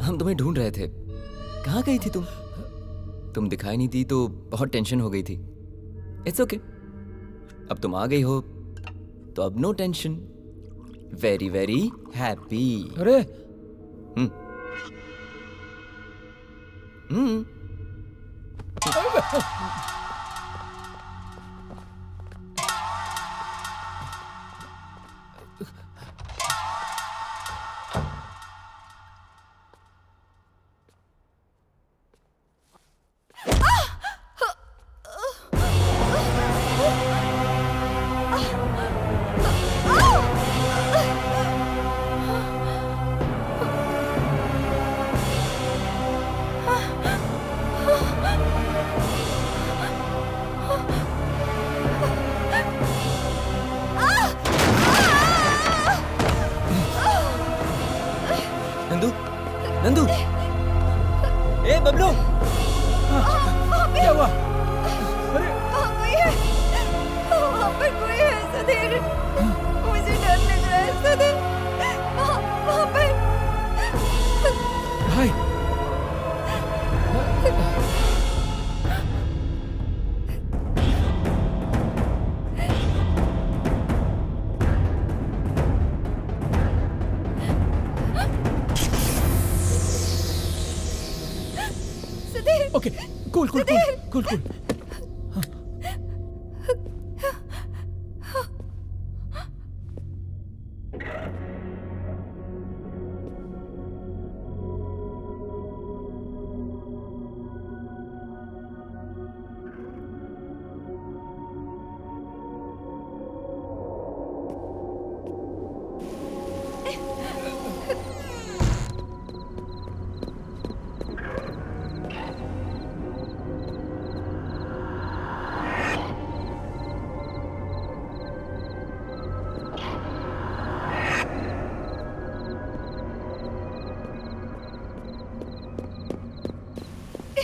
हम तुम्हें ढूंढ रहे थे। कहाँ गई थी तुम? तुम दिखाई नहीं दी तो बहुत टेंशन हो गई थी। इट्स ओके, अब तुम आ गई हो तो अब no tension. Very very happy. अरे नंदू, नंदू, ए बबलू, क्या हुआ? कोई है, वहाँ पर कोई है सुधीर, मुझे डर लग रहा है सुधीर, वहाँ पर। भाई okay, cool cool cool cool cool.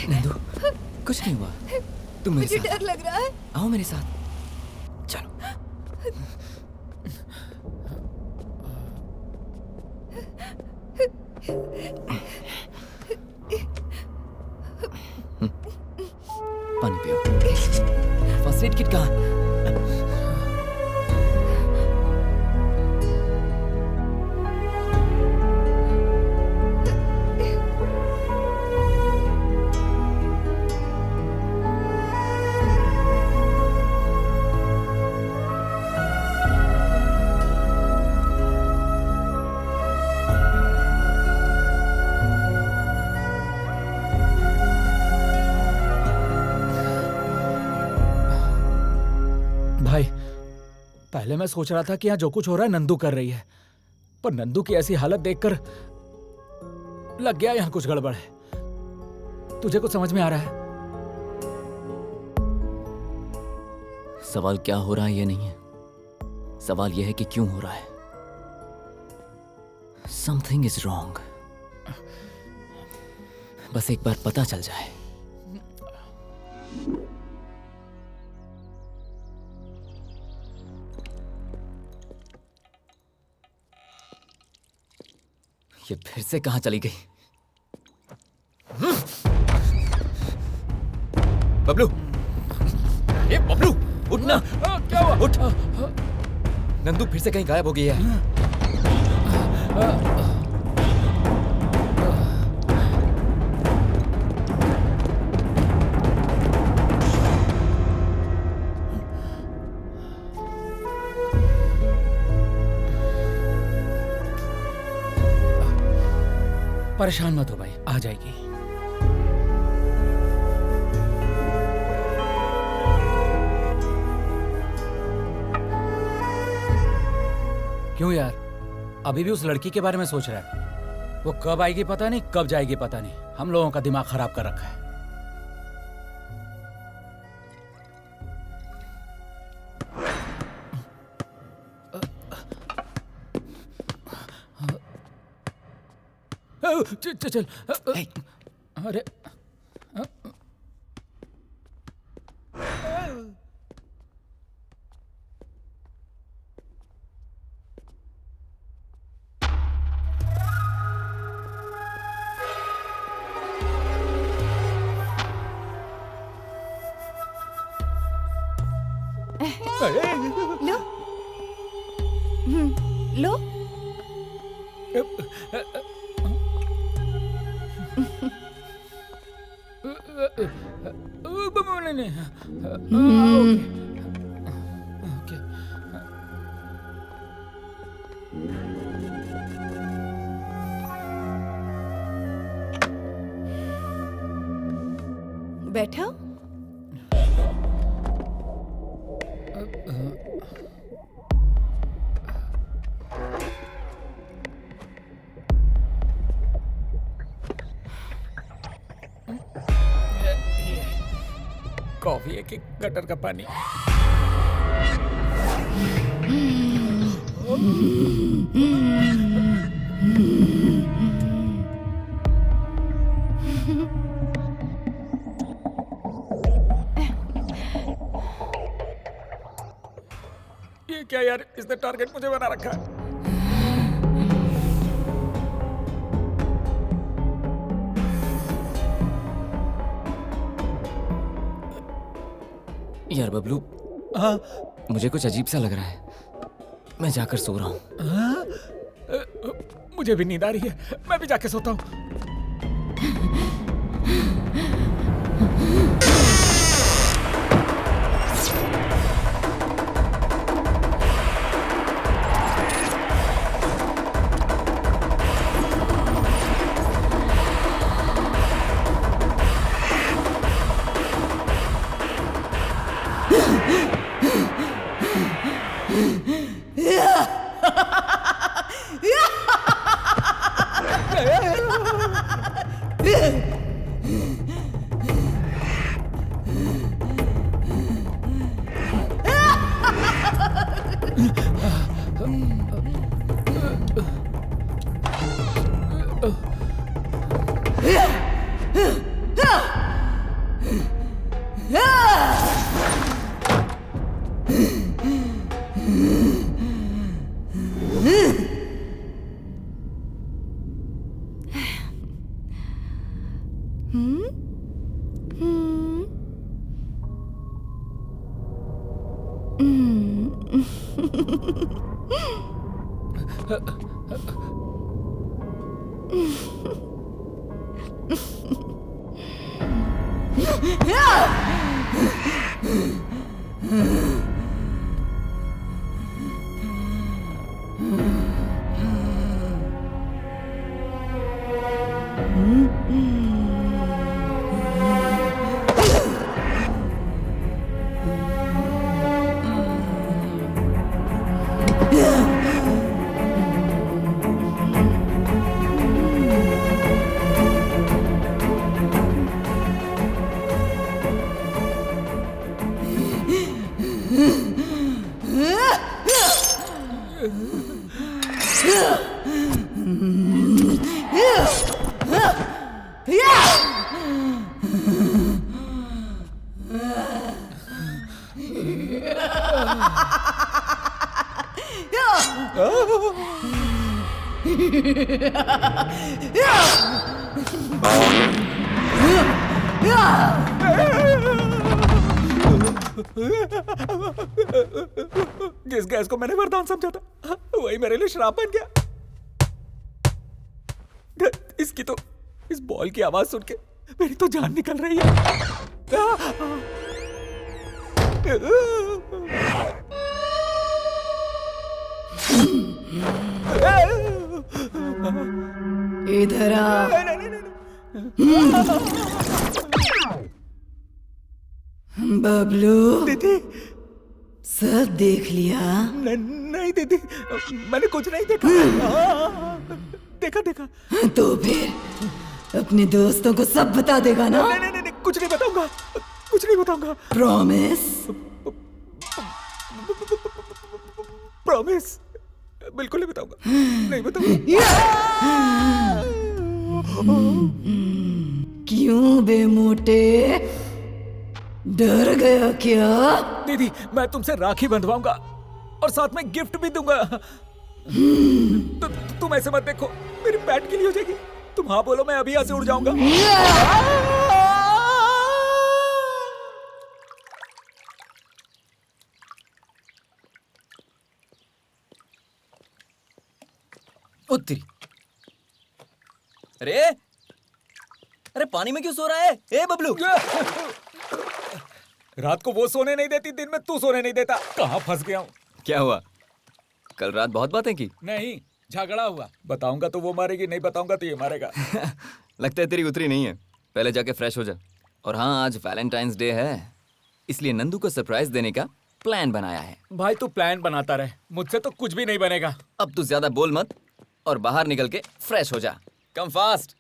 Nandu, कुछ नहीं हुआ। तुम मेरे मुझे साथ डर लग रहा है। आओ, मेरे साथ चलो। पानी पियो। फर्स्ट एड किट कहाँ? भाई, पहले मैं सोच रहा था कि यहाँ जो कुछ हो रहा है नंदू कर रही है, पर नंदू की ऐसी हालत देखकर लग गया यहाँ कुछ गड़बड़ है। तुझे कुछ समझ में आ रहा है? सवाल क्या हो रहा है ये नहीं है, सवाल यह है कि क्यों हो रहा है। Something is wrong. बस एक बार पता चल जाए। ये फिर से कहां चली गई? बबलू, ए बबलू, उठना। क्या हुआ? उठ। नंदू फिर से कहीं गायब हो गई है। परेशान मत हो भाई, आ जाएगी। क्यों यार, अभी भी उस लड़की के बारे में सोच रहा है? वो कब आएगी पता नहीं, कब जाएगी पता नहीं। हम लोगों का दिमाग खराब कर रखा है। चल चल। अरे लो लो बैठो। कॉफी है कि गटर का पानी? ये क्या यार, इसने टारगेट मुझे बना रखा है। यार बबलू, हाँ मुझे कुछ अजीब सा लग रहा है। मैं जाकर सो रहा हूँ। मुझे भी नींद आ रही है, मैं भी जाके सोता हूँ। जिस गैस को मैंने वरदान समझा था वही मेरे लिए श्राप बन गया। इसकी तो, इस बॉल की आवाज सुन के मेरी तो जान निकल रही है। इधर आ। बबलू, दीदी सब देख लिया? नहीं दीदी, मैंने कुछ नहीं देखा। देखा। तो फिर अपने दोस्तों को सब बता देगा ना? नहीं, कुछ नहीं बताऊंगा। प्रॉमिस? प्रॉमिस, बिल्कुल नहीं बताऊंगा। क्यों बे मोटे, डर गया क्या? दीदी मैं तुमसे राखी बंधवाऊंगा और साथ में गिफ्ट भी दूंगा। तुम ऐसे मत देखो, मेरी पैट के लिए हो जाएगी। तुम हाँ बोलो, मैं अभी यहाँ से उड़ जाऊंगा। उत्तरी। अरे अरे पानी में क्यों सो रहा है? ए बबलू, रात को वो सोने नहीं देती, दिन में तू सोने नहीं देता। कहाँ फंस गया हूँ? क्या हुआ? कल रात बहुत बातें की। नहीं, झगड़ा हुआ। बताऊंगा तो वो मारेगी, नहीं बताऊंगा तो ये मारेगा। लगता है तेरी उतरी नहीं है। पहले जाके फ्रेश हो जा। और हाँ, आज वैलेंटाइंस डे है, इसलिए नंदू को सरप्राइज देने का प्लान बनाया है। भाई तू प्लान बनाता रहे, मुझसे तो कुछ भी नहीं बनेगा। अब तू ज्यादा बोल मत और बाहर निकल के फ्रेश हो जा। Come fast.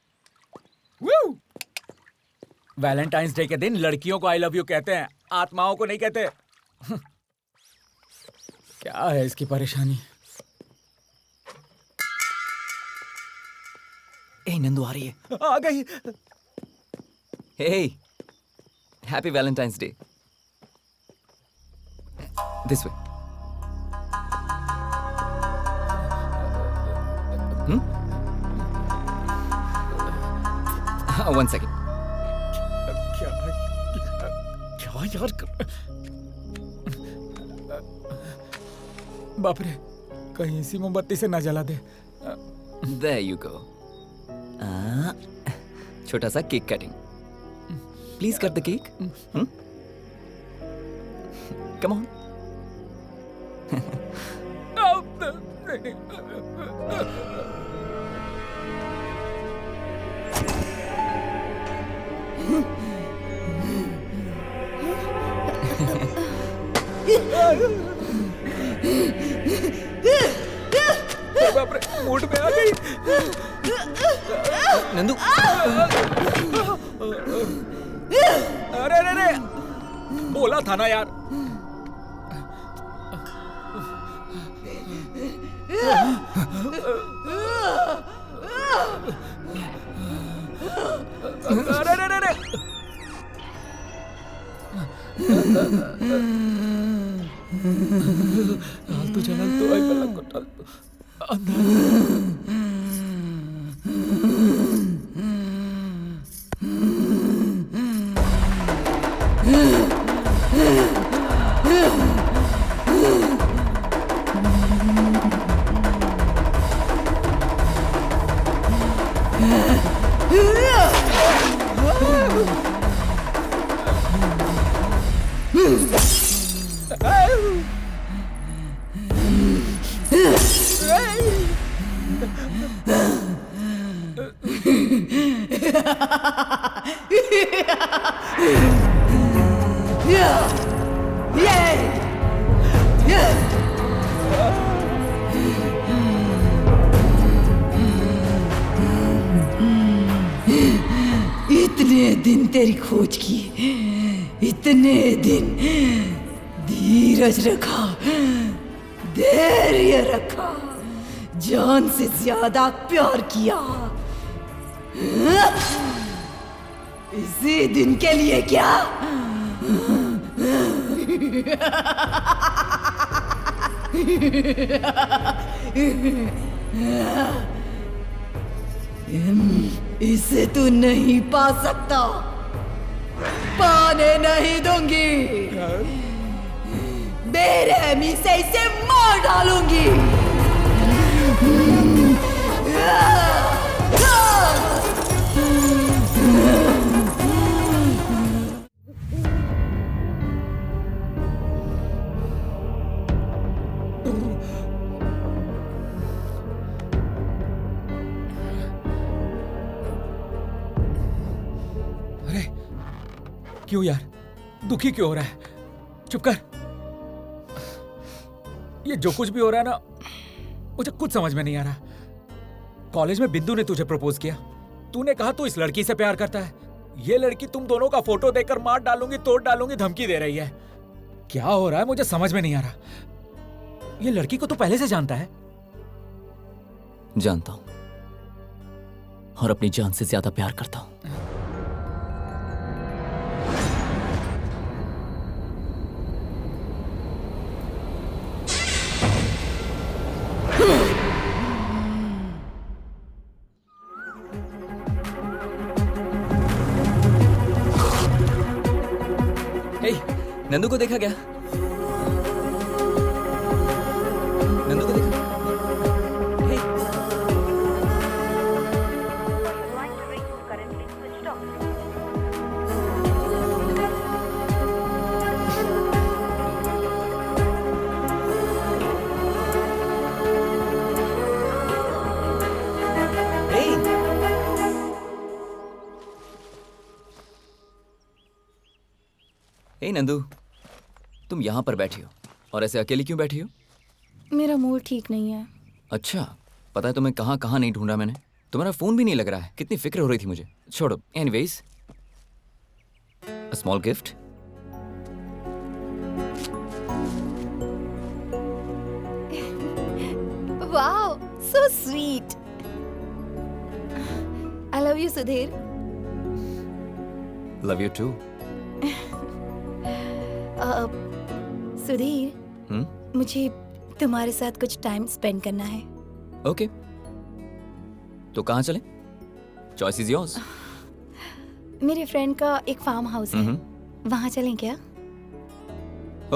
वैलेंटाइंस डे के दिन लड़कियों को आई लव यू कहते हैं, आत्माओं को नहीं कहते। क्या है इसकी परेशानी? ए नंदू आ रही है। आ गई। Hey, happy Valentine's day. This way. One second. क्या यार? बाप रे, कहीं इसी मोमबत्ती से ना जला दे। There you go. छोटा सा cake cutting. Please cut the cake. Come on. बाप रे, मूड में आ गई। नंदू। अरे अरे अरे, बोला था ना यार। अरे अरे अरे, हाल तो चला तो आई पलक को टाल तो इतने दिन तेरी खोज की, इतने दिन धीरज रखा, धैर्य रखा, जान से ज्यादा प्यार किया, इसी दिन के लिए क्या? इसे तू नहीं पा सकता, पाने नहीं दूंगी, बेरहमी से इसे मार डालूंगी। क्यों यार, दुखी क्यों हो रहा है? चुप कर। ये जो कुछ भी हो रहा है ना, मुझे कुछ समझ में नहीं आ रहा। कॉलेज में बिंदु ने तुझे प्रपोज किया, तूने कहा तू इस लड़की से प्यार करता है। ये लड़की तुम दोनों का फोटो देखकर मार डालूंगी, तोड़ डालूंगी धमकी दे रही है। क्या हो रहा है मुझे समझ में नहीं आ रहा। ये लड़की को तू पहले से जानता है? जानता हूं, और अपनी जान से ज्यादा प्यार करता हूं। नंदू को देखा क्या? नंदू को देखा? हे। हे नंदू, तुम यहाँ पर बैठी हो और ऐसे अकेली क्यों बैठी हो? मेरा मूड ठीक नहीं है। अच्छा, पता है तुम्हें कहाँ कहाँ नहीं ढूंढा मैंने। तुम्हारा फोन भी नहीं लग रहा है। कितनी फिक्र हो रही थी मुझे। छोड़ो। Anyways, a small gift. Wow, so sweet. I love you Sudhir. Love you too. Sudhir, मुझे तुम्हारे साथ कुछ टाइम स्पेंड करना है। ओके, तो कहाँ चले? Choice is yours. मेरे फ्रेंड का एक फार्म हाउस है, वहाँ चलें क्या?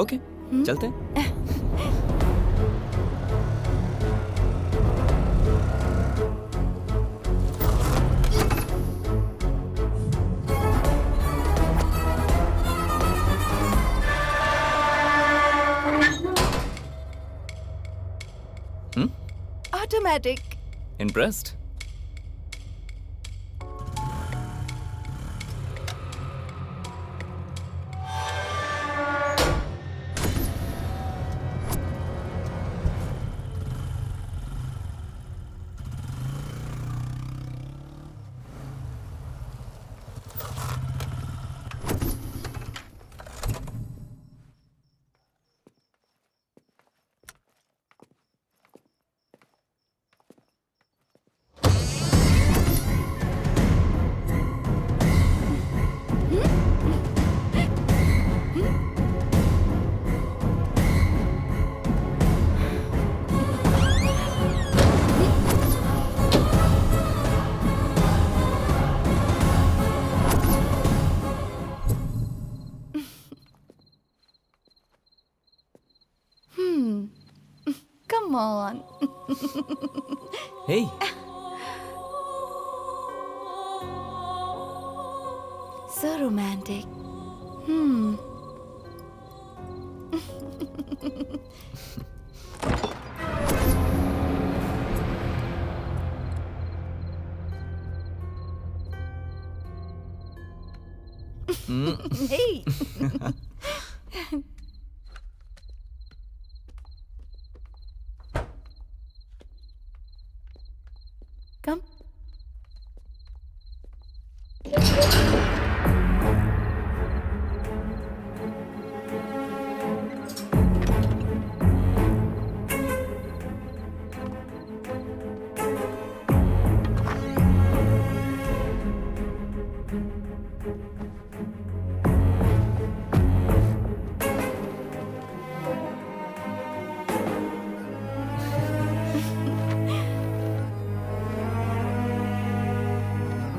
ओके, चलते हैं। Automatic. Impressed? Come on. Hey. So romantic. Hey. Come.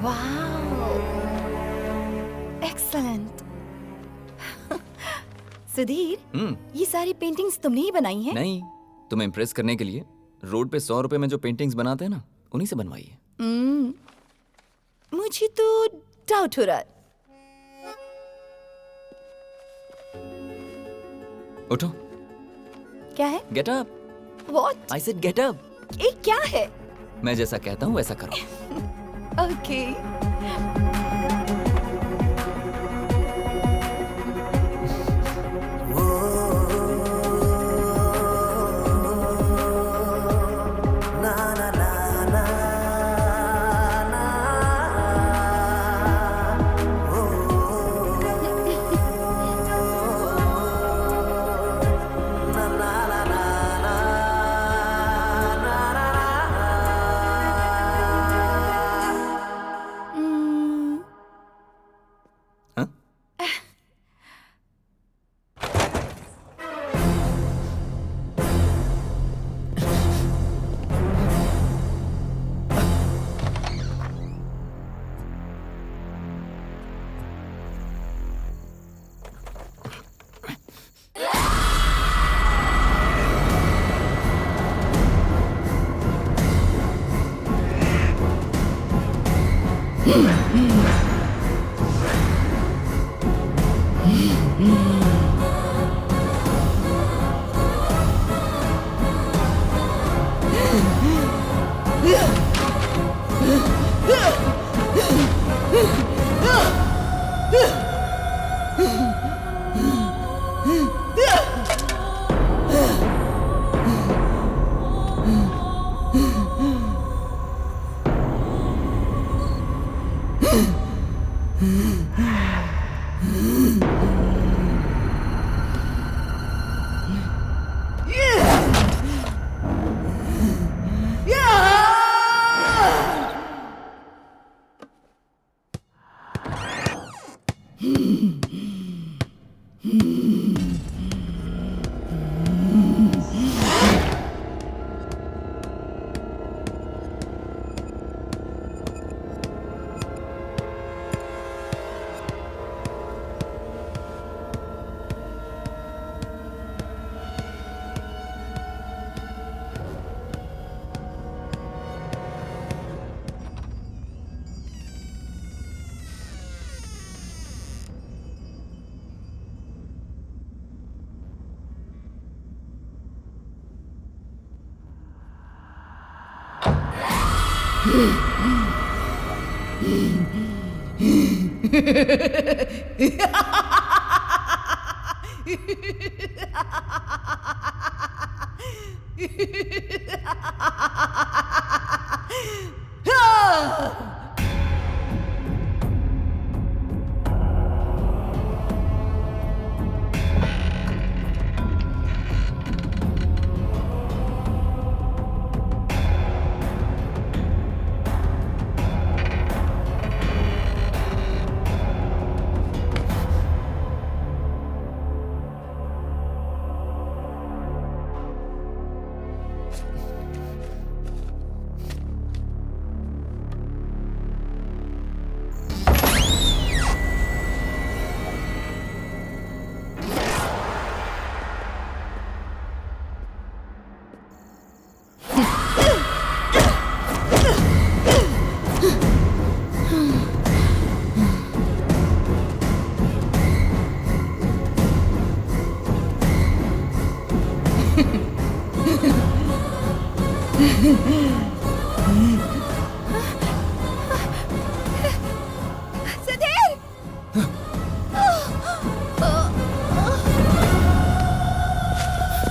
Wow. Excellent. Sudhir, ये सारी पेंटिंग्स तुमने ही बनाई हैं? नहीं, तुम्हें इम्प्रेस करने के लिए रोड पे 100 रुपए में जो पेंटिंग्स बनाते हैं ना, उन्हीं से बनवाई है। मुझे तो डाउट हो रहा है। उठो। क्या है? Get up. What? I said get up. ये क्या है? मैं जैसा कहता हूँ वैसा करो। Okay.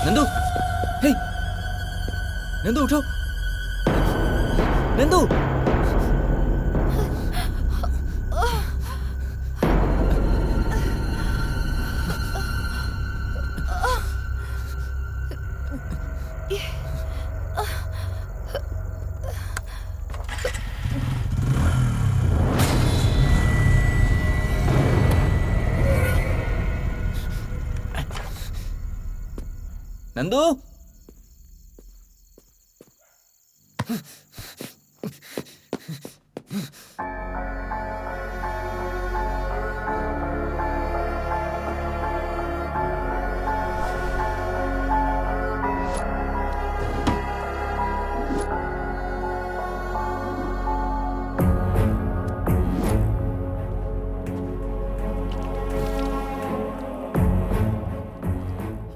नंदू, हे, नंदू उठो, नंदू। नंदू,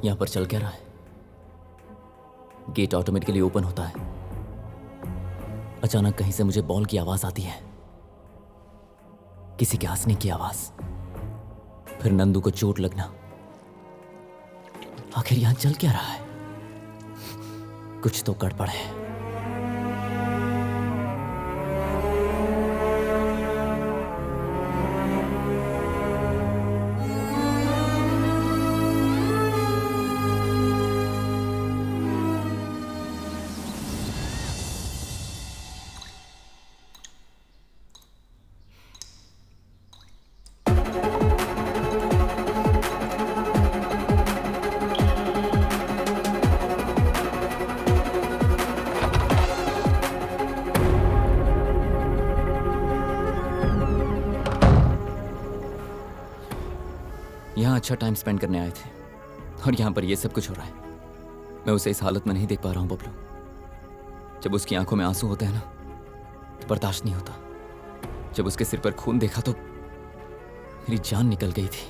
यहां पर चल क्या रहा है? गेट ऑटोमेटिकली ओपन होता है। अचानक कहीं से मुझे बॉल की आवाज आती है, किसी के हंसने की आवाज, फिर नंदू को चोट लगना। आखिर यहां चल क्या रहा है? कुछ तो गड़बड़ है। यहां अच्छा टाइम स्पेंड करने आए थे और यहां पर यह सब कुछ हो रहा है। मैं उसे इस हालत में नहीं देख पा रहा हूं बबलू। जब उसकी आंखों में आंसू होते हैं ना, तो बर्दाश्त नहीं होता। जब उसके सिर पर खून देखा तो मेरी जान निकल गई थी।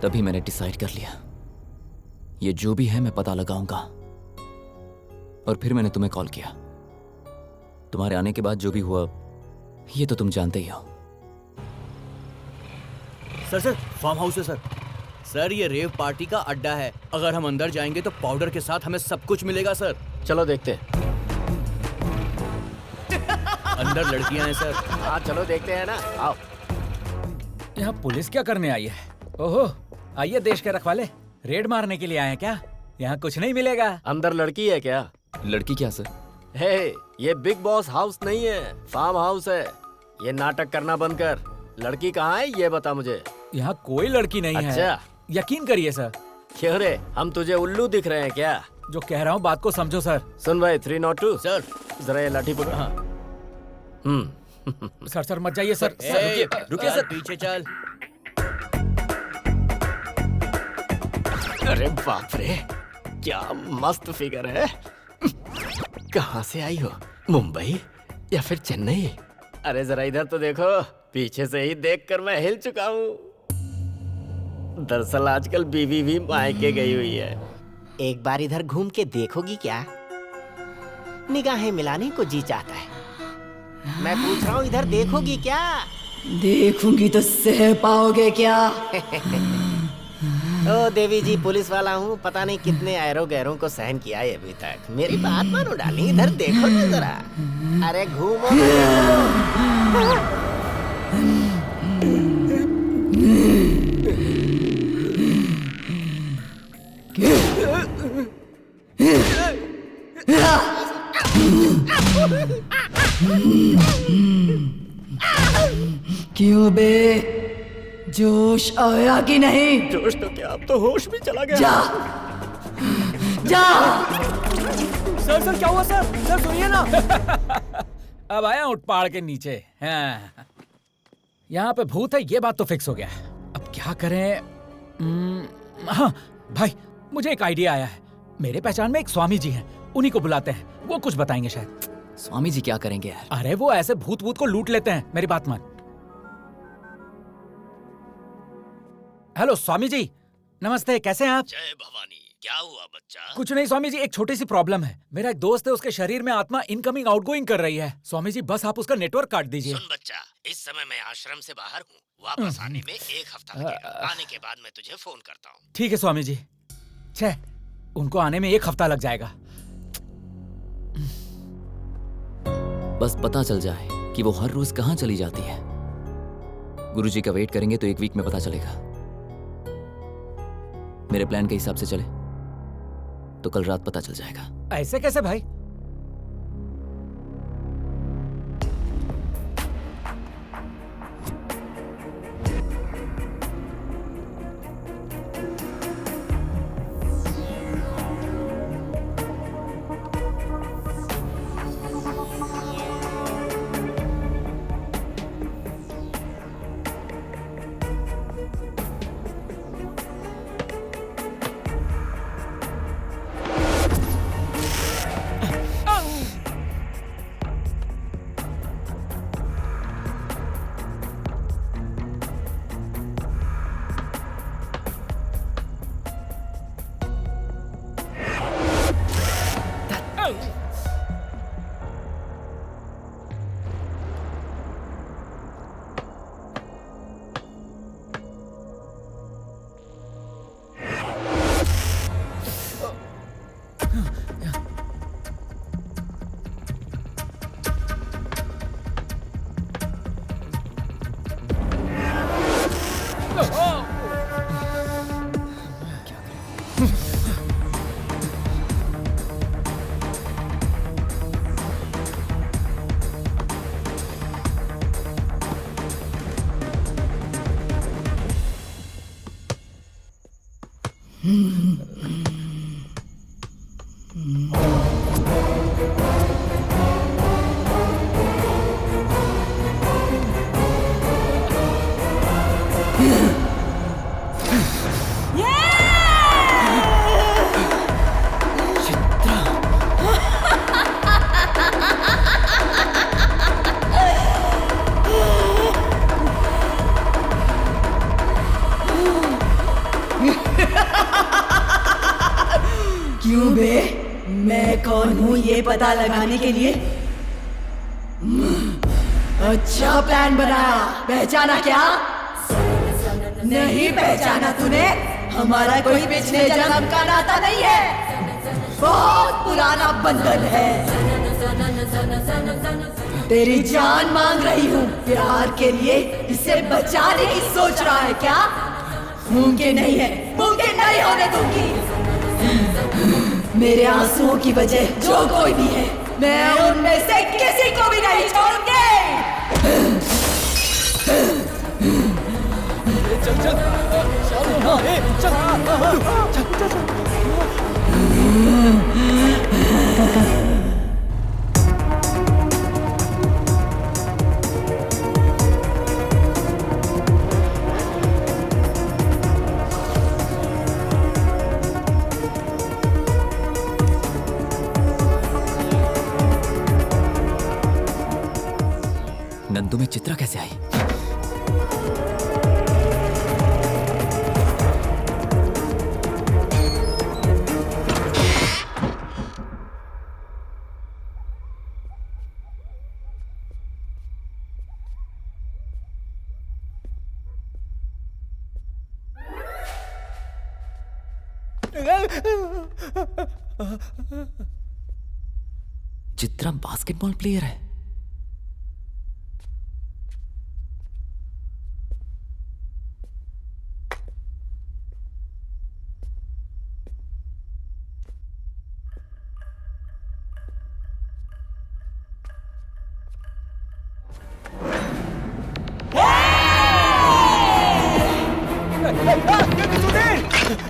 तभी मैंने डिसाइड कर लिया, ये जो भी है मैं पता लगाऊंगा। और फिर मैंने तुम्हें कॉल किया। तुम्हारे आने के बाद जो भी हुआ ये तो तुम जानते ही हो। सर फार्म हाउस है सर। सर ये रेव पार्टी का अड्डा है। अगर हम अंदर जाएंगे तो पाउडर के साथ हमें सब कुछ मिलेगा सर। चलो देखते हैं। अंदर लड़कियां हैं सर। हाँ चलो देखते हैं ना, आओ। यहाँ पुलिस क्या करने आई है? ओहो, आइए देश के रखवाले, रेड मारने के लिए आए हैं क्या? यहाँ कुछ नहीं मिलेगा। अंदर लड़की है क्या? लड़की क्या सर? हे, ये बिग बॉस हाउस नहीं है, फार्म हाउस है। ये नाटक करना बंद कर। लड़की कहाँ है ये बता मुझे। यहाँ कोई लड़की नहीं है। अच्छा, यकीन करिए सर। क्यों रे, हम तुझे उल्लू दिख रहे हैं क्या? जो कह रहा हूँ बात को समझो सर। सुन भाई 302 सर, जरा ये लाठी पकड़। हाँ। सर मत जाइए सर। रुकिए सर, पीछे चल। अरे बाप रे, क्या मस्त फिगर है। कहाँ से आई हो, मुंबई या फिर चेन्नई? अरे जरा इधर तो देखो, पीछे से ही देखकर मैं हिल चुका हूँ। दरअसल आजकल बीवी भी मायके गई हुई है। एक बार इधर घूम के देखोगी क्या? निगाहें मिलाने को जी चाहता है। मैं पूछ रहा हूँ, इधर देखोगी क्या? देखूंगी तो सह पाओगे क्या? ओ देवी जी, पुलिस वाला हूँ, पता नहीं कितने ऐरों गैरों को सहन किया है अभी तक। मेरी बात मानो डाली, इधर देखो ना जरा। अरे घूमो क्यों बे, जोश आया कि नहीं? जोश तो क्या, अब तो होश भी चला गया। जा जा। सर क्या हुआ सर? सर सुनिए ना। अब आया उठ पहाड़ के नीचे। हाँ। यहाँ पे भूत है, ये बात तो फिक्स हो गया। अब क्या करें? हाँ भाई, मुझे एक आइडिया आया है। मेरे पहचान में एक स्वामी जी हैं, उन्हीं को बुलाते हैं, वो कुछ बताएंगे शायद। स्वामी जी क्या करेंगे यार? अरे वो ऐसे भूत को लूट लेते हैं, मेरी बात मान। हेलो स्वामी जी, नमस्ते, कैसे हैं आप? जय भवानी, क्या हुआ बच्चा? कुछ नहीं स्वामी जी, एक छोटी सी प्रॉब्लम है। मेरा एक दोस्त है, उसके शरीर में आत्मा इनकमिंग आउटगोइंग कर रही है। स्वामी जी बस आप उसका नेटवर्क काट दीजिए। सुन बच्चा, इस समय मैं आश्रम से बाहर हूँ, वापस आने में 1 हफ्ता लगेगा। आने के बाद मैं तुझे फोन करता हूँ। ठीक है स्वामी जी। छह, उनको आने में 1 हफ्ता लग जाएगा। बस पता चल जाए कि वो हर रोज कहाँ चली जाती है। गुरुजी का वेट करेंगे तो 1 वीक में पता चलेगा। मेरे प्लान के हिसाब से चले तो कल रात पता चल जाएगा। ऐसे कैसे भाई? कौन हूँ ये पता लगाने के लिए? अच्छा प्लान बनाया। पहचाना क्या? नहीं पहचाना तूने? हमारा कोई पिछले जन्म का नाता नहीं है, बहुत पुराना बंधन है। तेरी जान मांग रही हूँ प्यार के लिए, इसे बचाने की सोच रहा है क्या? मुमकिन नहीं है, मुमकिन नहीं होने दूंगी। मेरे आंसुओं की वजह जो कोई भी है, मैं उनमें से किसी को भी नहीं छोड़ूंगी। चल चल नंदू में चित्रा कैसे आई? चित्रा बास्केटबॉल प्लेयर है।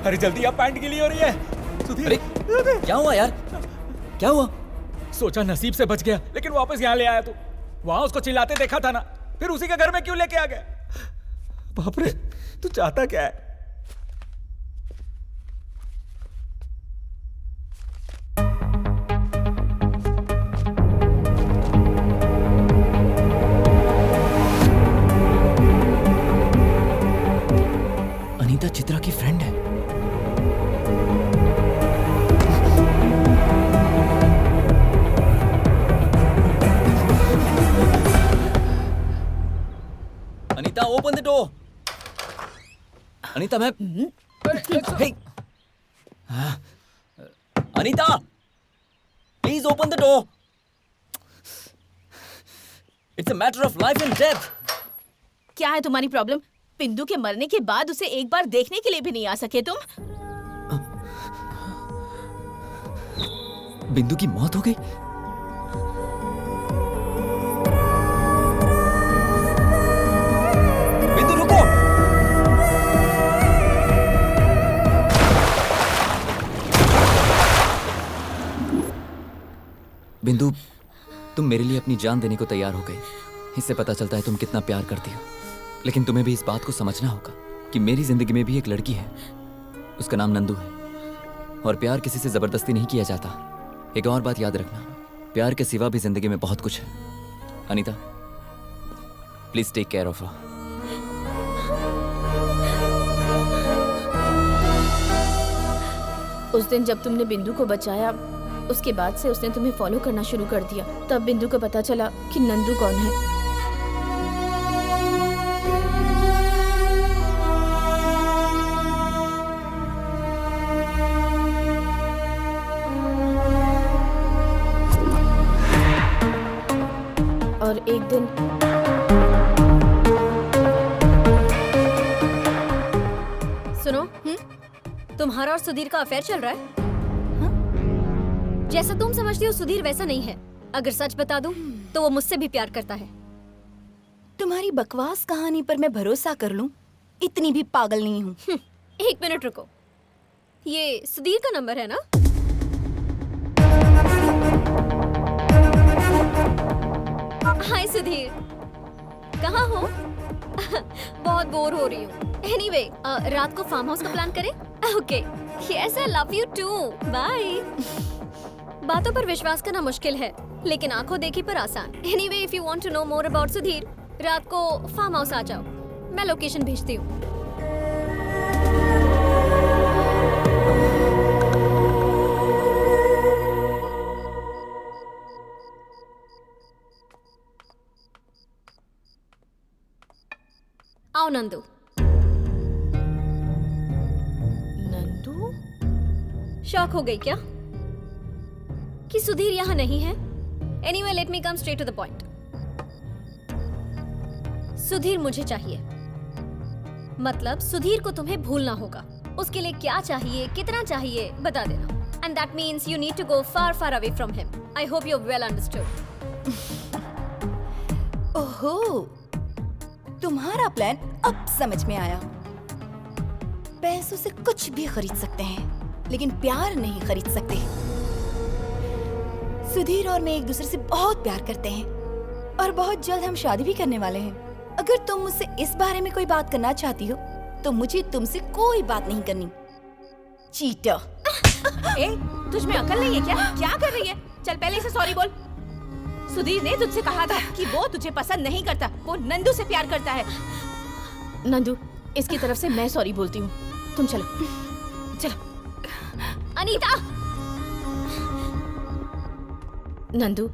अरे जल्दी, आप पैंट गीली हो रही है। सुधीर, अरे क्या हुआ यार? क्या हुआ? सोचा नसीब से बच गया, लेकिन वापस यहाँ ले आया तू। वहां उसको चिल्लाते देखा था ना, फिर उसी के घर में क्यों लेके आ गया? बाप रे, तू चाहता क्या है? अनीता चित्रा की फ्रेंड है। Anita, open the door. Anita, मैं hey! Anita, please open the door. It's a matter of life and death. क्या है तुम्हारी प्रॉब्लम? बिंदु के मरने के बाद उसे एक बार देखने के लिए भी नहीं आ सके तुम? बिंदु की मौत हो गई? बिंदु रुको! बिंदु, तुम मेरे लिए अपनी जान देने को तैयार हो गई। इससे पता चलता है तुम कितना प्यार करती हो। लेकिन तुम्हें भी इस बात को समझना होगा कि मेरी जिंदगी में भी एक लड़की है। उसका नाम नंदू है और प्यार किसी से जबरदस्ती नहीं किया जाता। एक और बात याद रखना, प्यार के सिवा भी जिंदगी में बहुत कुछ है। Anita, please take care of her. उस दिन जब तुमने बिंदु को बचाया, उसके बाद से उसने तुम्हें फॉलो करना शुरू कर दिया। तब बिंदु को पता चला कि नंदू कौन है। और एक दिन सुनो, तुम्हारा और सुधीर का अफेयर चल रहा है? जैसा तुम समझती हो सुधीर वैसा नहीं है। अगर सच बता दूं तो वो मुझसे भी प्यार करता है। तुम्हारी बकवास कहानी पर मैं भरोसा कर लूं? इतनी भी पागल नहीं हूँ। एक मिनट रुको, ये सुधीर का नंबर है ना? हाय सुधीर, कहाँ हो? बहुत बोर हो रही हूँ। एनीवे, रात को फार्म हाउस का प्लान करें? Okay, yes I love you too, bye. बातों पर विश्वास करना मुश्किल है, लेकिन आंखों देखी पर आसान। Anyway, if you want to know more about Sudhir, रात को फार्म हाउस आ जाओ, मैं लोकेशन भेजती हूँ। आओ नंदू। नंदू? शॉक हो गई क्या कि सुधीर यहाँ नहीं है? Anyway let me come straight to the point. Sudhir मुझे चाहिए, मतलब सुधीर को तुम्हें भूलना होगा। उसके लिए क्या चाहिए, कितना चाहिए, बता देना। And that means you need to go far far away from him. I hope you well understood. ओहो, तुम्हारा प्लान अब समझ में आया। पैसों से कुछ भी खरीद सकते हैं, लेकिन प्यार नहीं खरीद सकते। सुधीर और मैं एक दूसरे से बहुत प्यार करते हैं और बहुत जल्द हम शादी भी करने वाले हैं। अगर तुम मुझसे इस बारे में कोई बात करना चाहती हो तो मुझे तुमसे कोई बात नहीं करनी। चीटर। ए, तुझ में अकल नहीं है क्या? क्या कर रही है? चल पहले इसे सॉरी बोल। सुधीर ने तुझसे कहा था कि वो तुझे पसंद नहीं करता, वो नंदू से प्यार करता है। नंदू, इसकी तरफ से मैं सॉरी बोलती हूँ। तुम चलो चलो। अनीता। नंदू,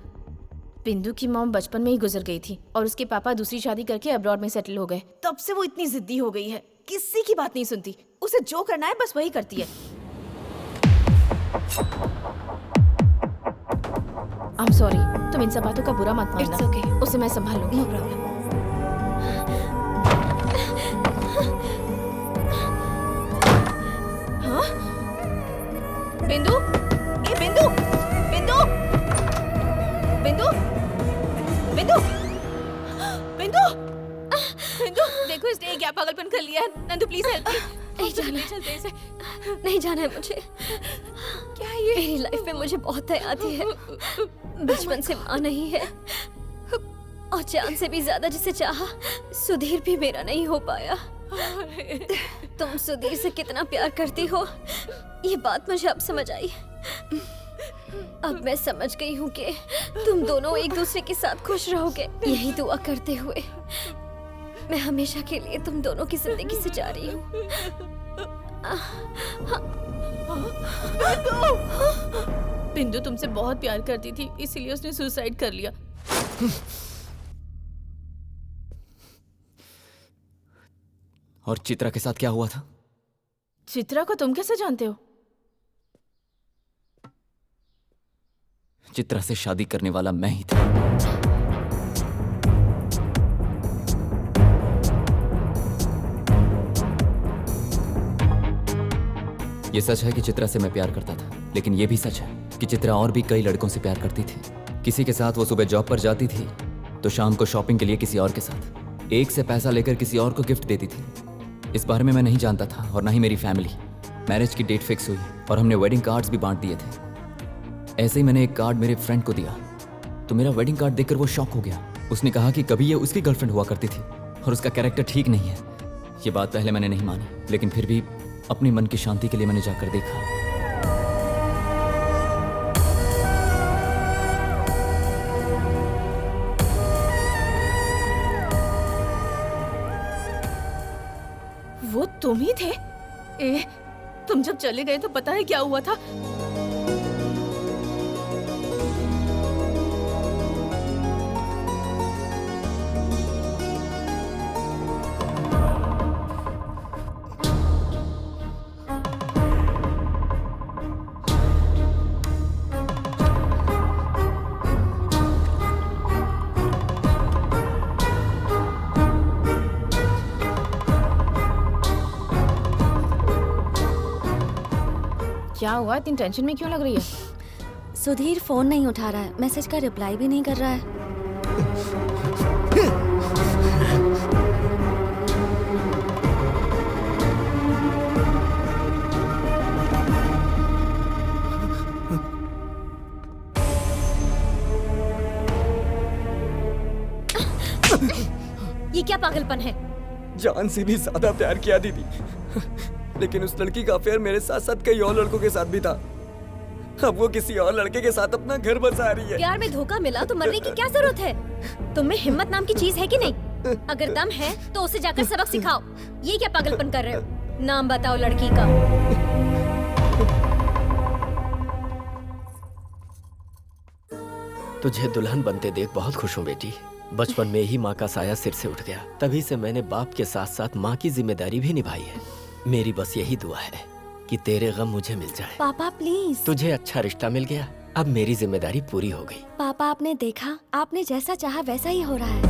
बिंदु की मॉम बचपन में ही गुजर गई थी और उसके पापा दूसरी शादी करके अब्रॉड में सेटल हो गए। तब से वो इतनी जिद्दी हो गई है, किसी की बात नहीं सुनती। उसे जो करना है बस वही करती है। I'm sorry, तुम इन सब बातों का बुरा मत मानना। It's okay. उसे मैं संभाल लूंगी। No problem. हाँ? बिंदु, ए बिंदु, बिंदु, बिंदु, बिंदु, बिंदु, बिंदु, देखो इसने क्या पागलपन कर लिया है। Nandu please help me. नहीं जाना, चलते इसे। नहीं जाना है मुझे। क्या ये? मेरी लाइफ में मुझे बहुत दया आती है। बचपन से माँ नहीं है और जान से भी ज्यादा जिसे चाहा, सुधीर भी मेरा नहीं हो पाया। तुम सुधीर से कितना प्यार करती हो, ये बात मुझे अब समझ आई। अब मैं समझ गई हूँ कि तुम दोनों एक दूसरे के साथ खुश रहोगे। यही दुआ करते हुए मैं हमेशा के लिए तुम दोनों की जिंदगी से जा रही हूँ। बिंदु तुमसे बहुत प्यार करती थी, इसीलिए उसने सुसाइड कर लिया। और चित्रा के साथ क्या हुआ था? चित्रा को तुम कैसे जानते हो? चित्रा से शादी करने वाला मैं ही था। ये सच है कि चित्रा से मैं प्यार करता था, लेकिन ये भी सच है कि चित्रा और भी कई लड़कों से प्यार करती थी। किसी के साथ वो सुबह जॉब पर जाती थी तो शाम को शॉपिंग के लिए किसी और के साथ, एक से पैसा लेकर किसी और को गिफ्ट देती थी। इस बारे में मैं नहीं जानता था और ना ही मेरी फैमिली। मैरिज की डेट फिक्स हुई और हमने वेडिंग कार्ड्स भी बांट दिए थे। ऐसे ही मैंने एक कार्ड मेरे फ्रेंड को दिया तो मेरा वेडिंग कार्ड देखकर वो शॉक हो गया। उसने कहा कि कभी ये उसकी गर्लफ्रेंड हुआ करती थी और उसका कैरेक्टर ठीक नहीं है। ये बात पहले मैंने नहीं मानी, लेकिन फिर भी अपने मन की शांति के लिए मैंने जाकर देखा। वो तुम ही थे? ए, तुम जब चले गए तो पता है क्या हुआ था? क्या हुआ? इतनी टेंशन में क्यों लग रही है? सुधीर फोन नहीं उठा रहा है, मैसेज का रिप्लाई भी नहीं कर रहा है। ये क्या पागलपन है? जान से भी ज्यादा प्यार किया दीदी, लेकिन उस लड़की का अफेयर मेरे साथ साथ कई और लड़कों के साथ भी था। अब वो किसी और लड़के के साथ अपना घर बसा रही है। प्यार में धोखा मिला तो मरने की क्या जरूरत है? तुम में हिम्मत नाम की चीज है कि नहीं? अगर दम है तो उसे जाकर सबक सिखाओ। ये क्या पागलपन कर रहे हो? नाम बताओ लड़की का। तुझे दुल्हन बनते देख बहुत खुश हूँ बेटी। बचपन में ही माँ का साया सिर से उठ गया। तभी से मैंने बाप के साथ साथ माँ की जिम्मेदारी भी निभाई है। मेरी बस यही दुआ है कि तेरे गम मुझे मिल जाए। पापा प्लीज। तुझे अच्छा रिश्ता मिल गया, अब मेरी जिम्मेदारी पूरी हो गई। पापा आपने देखा, आपने जैसा चाहा वैसा ही हो रहा है।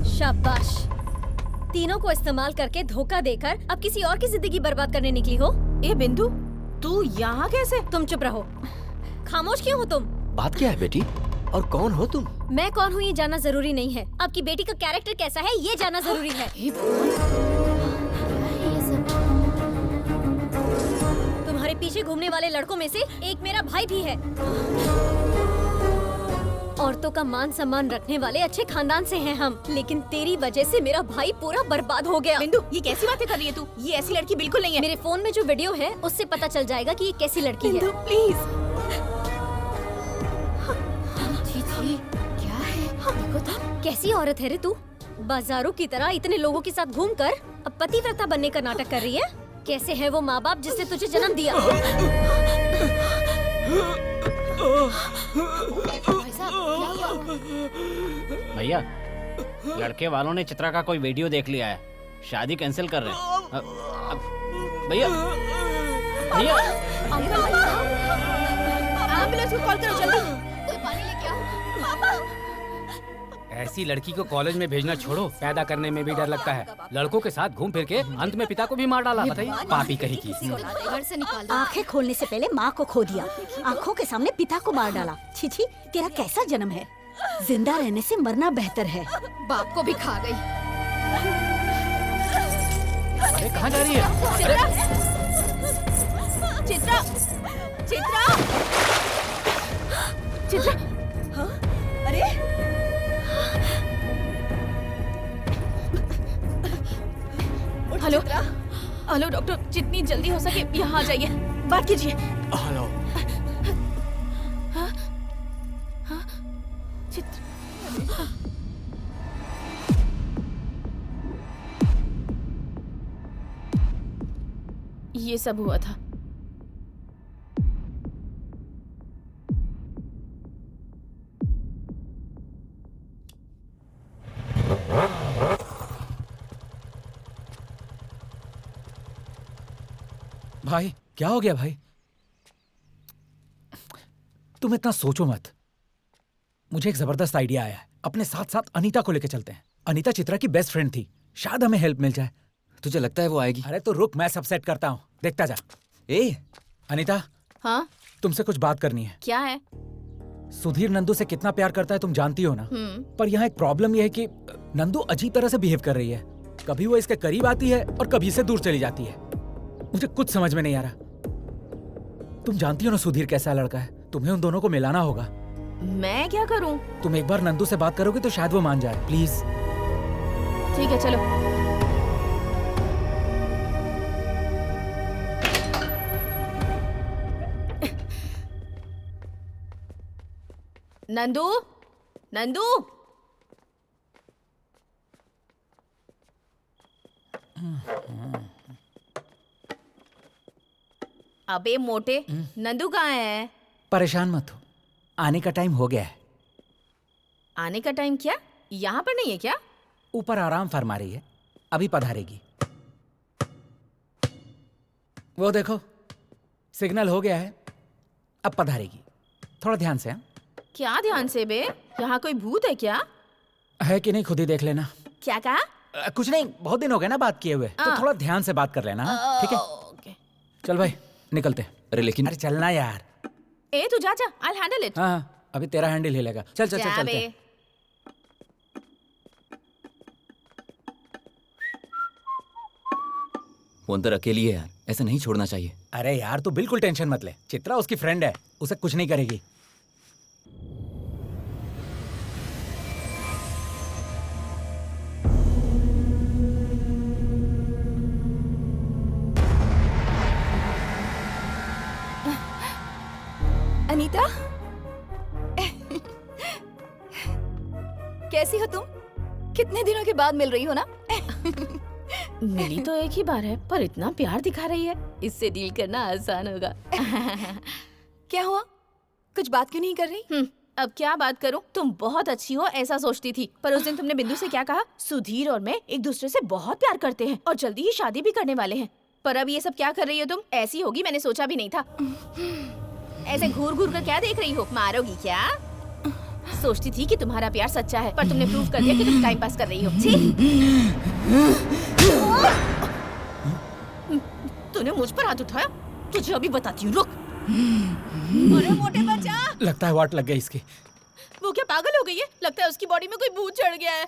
शाबाश। तीनों को इस्तेमाल करके धोखा देकर अब किसी और की जिंदगी बर्बाद करने निकली हो। ए बिंदु, तू यहाँ कैसे? तुम चुप रहो। खामोश क्यों हो तुम? बात क्या है बेटी, और कौन हो तुम? मैं कौन हूँ ये जानना जरूरी नहीं है, आपकी बेटी का कैरेक्टर कैसा है ये जानना जरूरी है। तुम्हारे पीछे घूमने वाले लड़कों में से एक मेरा भाई भी है। औरतों का मान सम्मान रखने वाले अच्छे खानदान से हैं हम, लेकिन तेरी वजह से मेरा भाई पूरा बर्बाद हो गया। बिंदु, ये कैसी बातें कर रही है तू? ये ऐसी लड़की बिल्कुल नहीं है। मेरे फोन में जो वीडियो है उससे पता चल जाएगा कि ये कैसी लड़की है। प्लीज। क्या है? देखो तो कैसी औरत है रे तू। बाजारों की तरह इतने लोगों के साथ घूमकर अब पतिव्रता बनने का नाटक कर रही है। कैसे है वो माँ बाप जिसने तुझे जन्म दिया? भैया, लड़के वालों ने चित्रा का कोई वीडियो देख लिया है, शादी कैंसिल कर रहे हैं। भैया भैया, एम्बुलेंस को कॉल करो जल्दी। कोई पानी लेके आओ। ऐसी लड़की को कॉलेज में भेजना छोड़ो, पैदा करने में भी डर लगता है। लड़कों के साथ घूम फिर के अंत में पिता को भी मार डाला। बताइए, पापी कहीं की। घर से निकाल दो। आंखें खोलने से पहले माँ को खो दिया, आंखों के सामने पिता को मार डाला। छी छी, तेरा कैसा जन्म है। जिंदा रहने से मरना बेहतर है। बाप को भी खा गई। अरे कहाँ जा रही है? चित्रा, चित्रा, चित्रा। हाँ? अरे हेलो हेलो डॉक्टर, जितनी जल्दी हो सके यहाँ आ जाइए। बात कीजिए। हेलो। हाँ? हाँ? चित्रा। ये सब हुआ था। भाई क्या हो गया भाई? तुम इतना सोचो मत। मुझे एक जबरदस्त आइडिया आया है। अपने साथ साथ अनीता को लेकर चलते हैं। अनीता चित्रा की बेस्ट फ्रेंड थी, शायद हमें हेल्प मिल जाए। तुझे लगता है वो आएगी? अरे तो रुक, मैं सब सेट करता हूँ, देखता जा। ए अनीता, हाँ? तुमसे कुछ बात करनी है। क्या है? सुधीर नंदू से कितना प्यार करता है तुम जानती हो ना। पर यहाँ एक प्रॉब्लम यह है कि नंदू अजीब तरह से बिहेव कर रही है। कभी वो इसके करीब आती है और कभी इससे दूर चली जाती है। मुझे कुछ समझ में नहीं आ रहा। तुम जानती हो ना सुधीर कैसा लड़का है। तुम्हें उन दोनों को मिलाना होगा। मैं क्या करूं? तुम एक बार नंदू से बात करोगे तो शायद वो मान जाए। प्लीज। ठीक है, चलो। नंदू, नंदू। अबे मोटे, नंदू कहाँ है? परेशान मत हो, आने का टाइम हो गया है। आने का टाइम क्या? यहाँ पर नहीं है क्या? ऊपर आराम फरमा रही है, अभी पधारेगी। वो देखो, सिग्नल हो गया है, अब पधारेगी। थोड़ा ध्यान से। क्या ध्यान से बे? यहाँ कोई भूत है क्या? है कि नहीं खुद ही देख लेना। क्या कहा? कुछ नहीं, बहुत दिन हो गए ना बात किए हुए, तो थोड़ा ध्यान से बात कर लेना। ठीक है? चल भाई निकलते। अरे लेकिन अरे चलना यार। ए तू जा, I'll handle it। हाँ, अभी तेरा हैंडल हिलेगा। चल चल चल चलते हैं। वो अंदर अकेली है यार, ऐसा नहीं छोड़ना चाहिए। अरे यार तू बिल्कुल टेंशन मत ले, चित्रा उसकी फ्रेंड है, उसे कुछ नहीं करेगी। अनीता, कैसी हो तुम? कितने दिनों के बाद मिल रही हो ना? मिली तो एक ही बार है पर इतना प्यार दिखा रही है, इससे डील करना आसान होगा। क्या हुआ? कुछ बात क्यों नहीं कर रही? अब क्या बात करूं? तुम बहुत अच्छी हो ऐसा सोचती थी, पर उस दिन तुमने बिंदु से क्या कहा? सुधीर और मैं एक दूसरे से बहुत प्यार करते हैं और जल्दी ही शादी भी करने वाले हैं। पर अब ये सब क्या कर रही हो तुम? ऐसी होगी मैंने सोचा भी नहीं था। ऐसे घूर घूर कर क्या देख रही हो? मारोगी क्या? सोचती थी कि तुम्हारा प्यार सच्चा है, पर तुमने प्रूव कर दिया कि तुम टाइम पास कर रही हो। तूने मुझ पर हाथ उठाया? तुझे अभी बताती हूँ, रुक। अरे मोटे बच्चा! लगता है वाट लग गई इसकी। वो क्या पागल हो गई है? लगता है उसकी बॉडी में कोई भूत चढ़ गया है।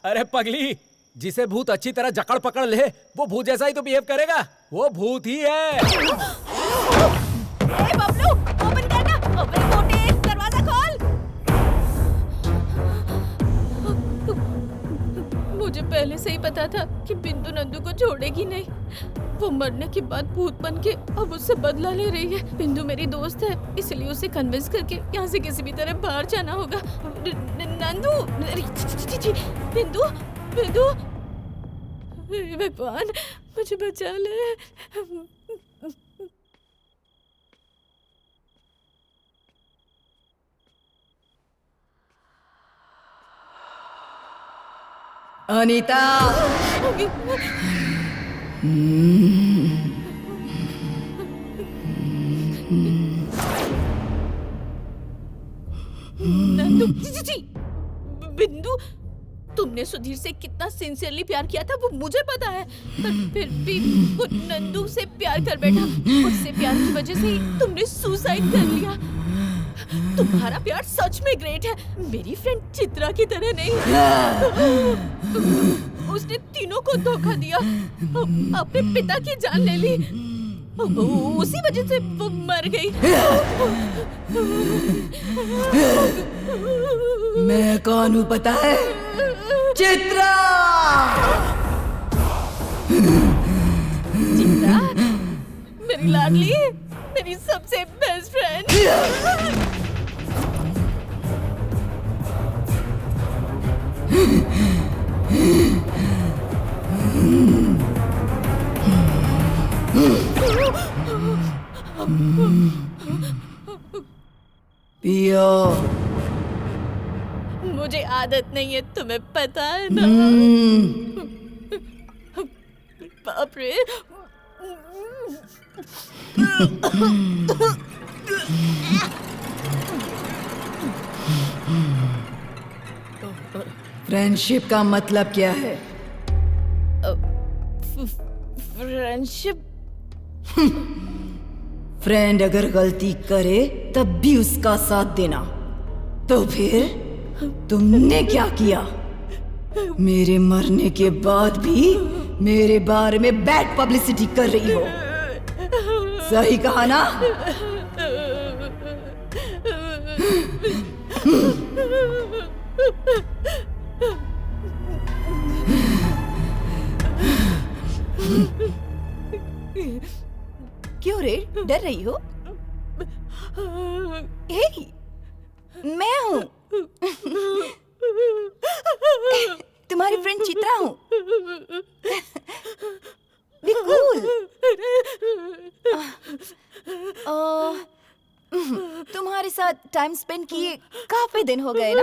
अरे पगली, जिसे भूत अच्छी तरह जकड़ पकड़ ले वो भूत जैसा ही तो बिहेव करेगा। वो भूत ही है। ए बबलू, ओपन करना। ओपन मोटे, दरवाजा खोल। मुझे पहले से ही पता था कि बिंदु नंदू को छोड़ेगी नहीं। वो मरने के बाद भूत बन के अब उससे बदला ले रही है। बिंदु मेरी दोस्त है, इसलिए उसे कन्विंस करके यहाँ से किसी भी तरह बाहर जाना होगा। नंदू, बिंदु, बिंदु, भगवान मुझे बचा ले। अनीता, नंदू, बिंदु, तुमने सुधीर से कितना सिंसियरली प्यार किया था वो मुझे पता है, पर फिर भी वो नंदू से प्यार कर बैठा। उससे प्यार की वजह से ही तुमने सुसाइड कर लिया। तुम्हारा प्यार सच में ग्रेट है, मेरी फ्रेंड चित्रा की तरह नहीं। उसने तीनों को धोखा दिया, अपने पिता की जान ले ली, उसी वजह से वो मर गई। मैं कौन हूँ पता है? चित्रा! चित्रा, मेरी लाडली, मेरी सबसे बेस्ट फ्रेंड। पियो। मुझे आदत नहीं है, तुम्हें पता है ना। बाप रे। फ्रेंडशिप का मतलब क्या है? फ्रेंडशिप? फ्रेंड अगर गलती करे तब भी उसका साथ देना। तो फिर तुमने क्या किया? मेरे मरने के बाद भी मेरे बारे में बैड पब्लिसिटी कर रही हो। सही कहा ना? क्यों रे, डर रही हो? मैं हूँ, तुम्हारी फ्रेंड चित्रा हूँ। Be cool. तुम्हारे साथ टाइम स्पेंड किए काफी दिन हो गए ना।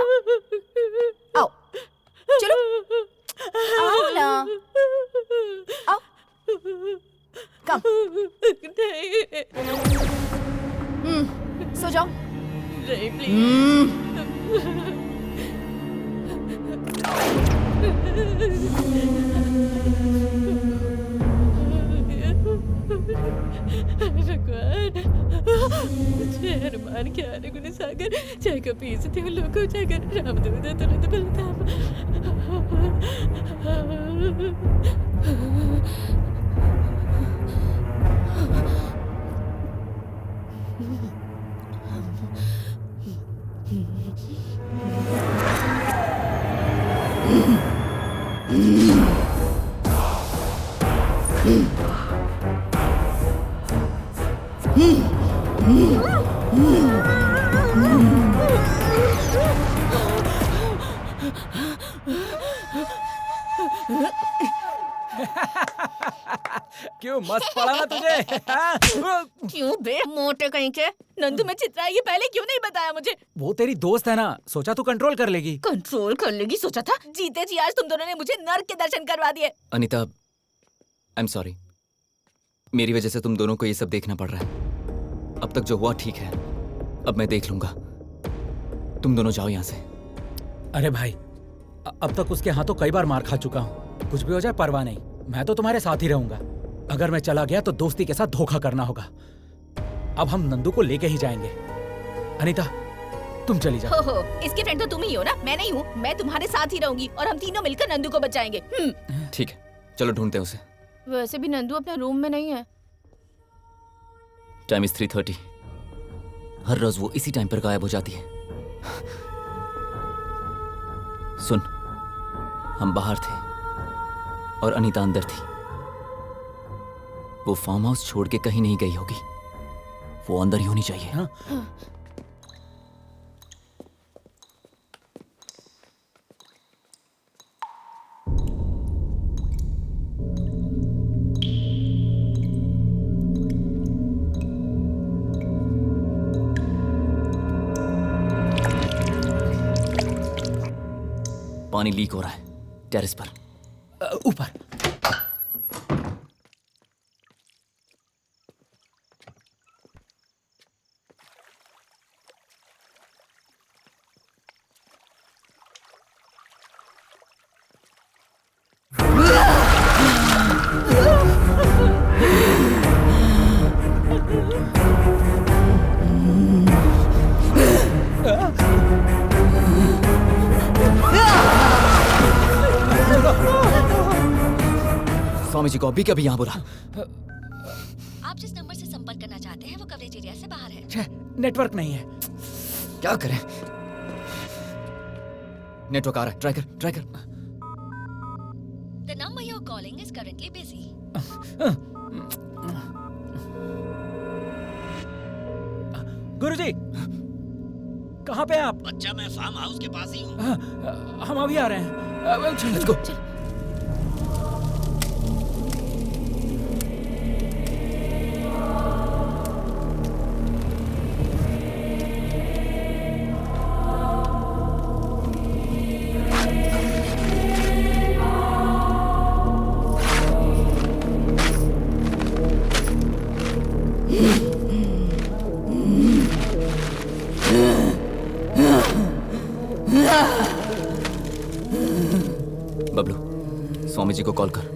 आओ, चलो, आओ ना, आओ, कम। सो जाओ। नहीं, प्लीज। भगवान, हनुमान ज्ञान गुण सागर, जय कपीस तिहु लोक उजागर, रामदूत तुरंत बलधाम। क्यों मस्त पड़ा ना तुझे? क्यों बे मोटे कहीं के? नंदू में चित्रा ये पहले क्यों नहीं बताया मुझे? वो तेरी दोस्त है ना, सोचा तू कंट्रोल कर लेगी। कंट्रोल कर लेगी सोचा था? जीते जी आज तुम दोनों ने मुझे नर्क के दर्शन करवा दिए। Anita, I am sorry. मेरी वजह से तुम दोनों को ये सब देखना पड़ रहा है। अब तक जो हुआ ठीक है, अब मैं देख लूंगा। तुम दोनों जाओ यहाँ से। अरे भाई, अब तक उसके हाथों कई बार मार खा चुका हूँ। कुछ भी हो जाए परवाह नहीं, मैं तो तुम्हारे साथ ही रहूंगा। अगर मैं चला गया तो दोस्ती के साथ धोखा करना होगा। अब हम नंदू को लेके ही जाएंगे। अनीता, तुम चली जाओ। हो, इसके फ्रेंड तो तुम ही हो ना, मैं नहीं हूँ। मैं तुम्हारे साथ ही रहूंगी और हम तीनों मिलकर नंदू को बचाएंगे। ठीक है, चलो ढूंढते हैं उसे। वैसे भी नंदू अपने रूम में नहीं है। Time is 3:30। हर रोज वो इसी टाइम पर गायब हो जाती है। सुन, हम बाहर थे और अनीता अंदर थी। वो फार्म हाउस छोड़ के कहीं नहीं गई होगी। वो अंदर ही होनी चाहिए। हाँ? पानी लीक हो रहा है टेरेस पर। ऊपर। स्वामी जी को अभी कभी यहाँ बुला। आप जिस नंबर से संपर्क करना चाहते हैं वो कवरेज एरिया से बाहर है। नेटवर्क नहीं है। क्या करें? नेटवर्क आ रहा है, ट्राई कर। The number you're calling is currently busy. गुरुजी, कहाँ पे हैं आप? बच्चा, मैं फार्म हाउस के पास ही हूँ। हम अभी आ रहे हैं। Let's go. बबलू, स्वामी जी को कॉल कर।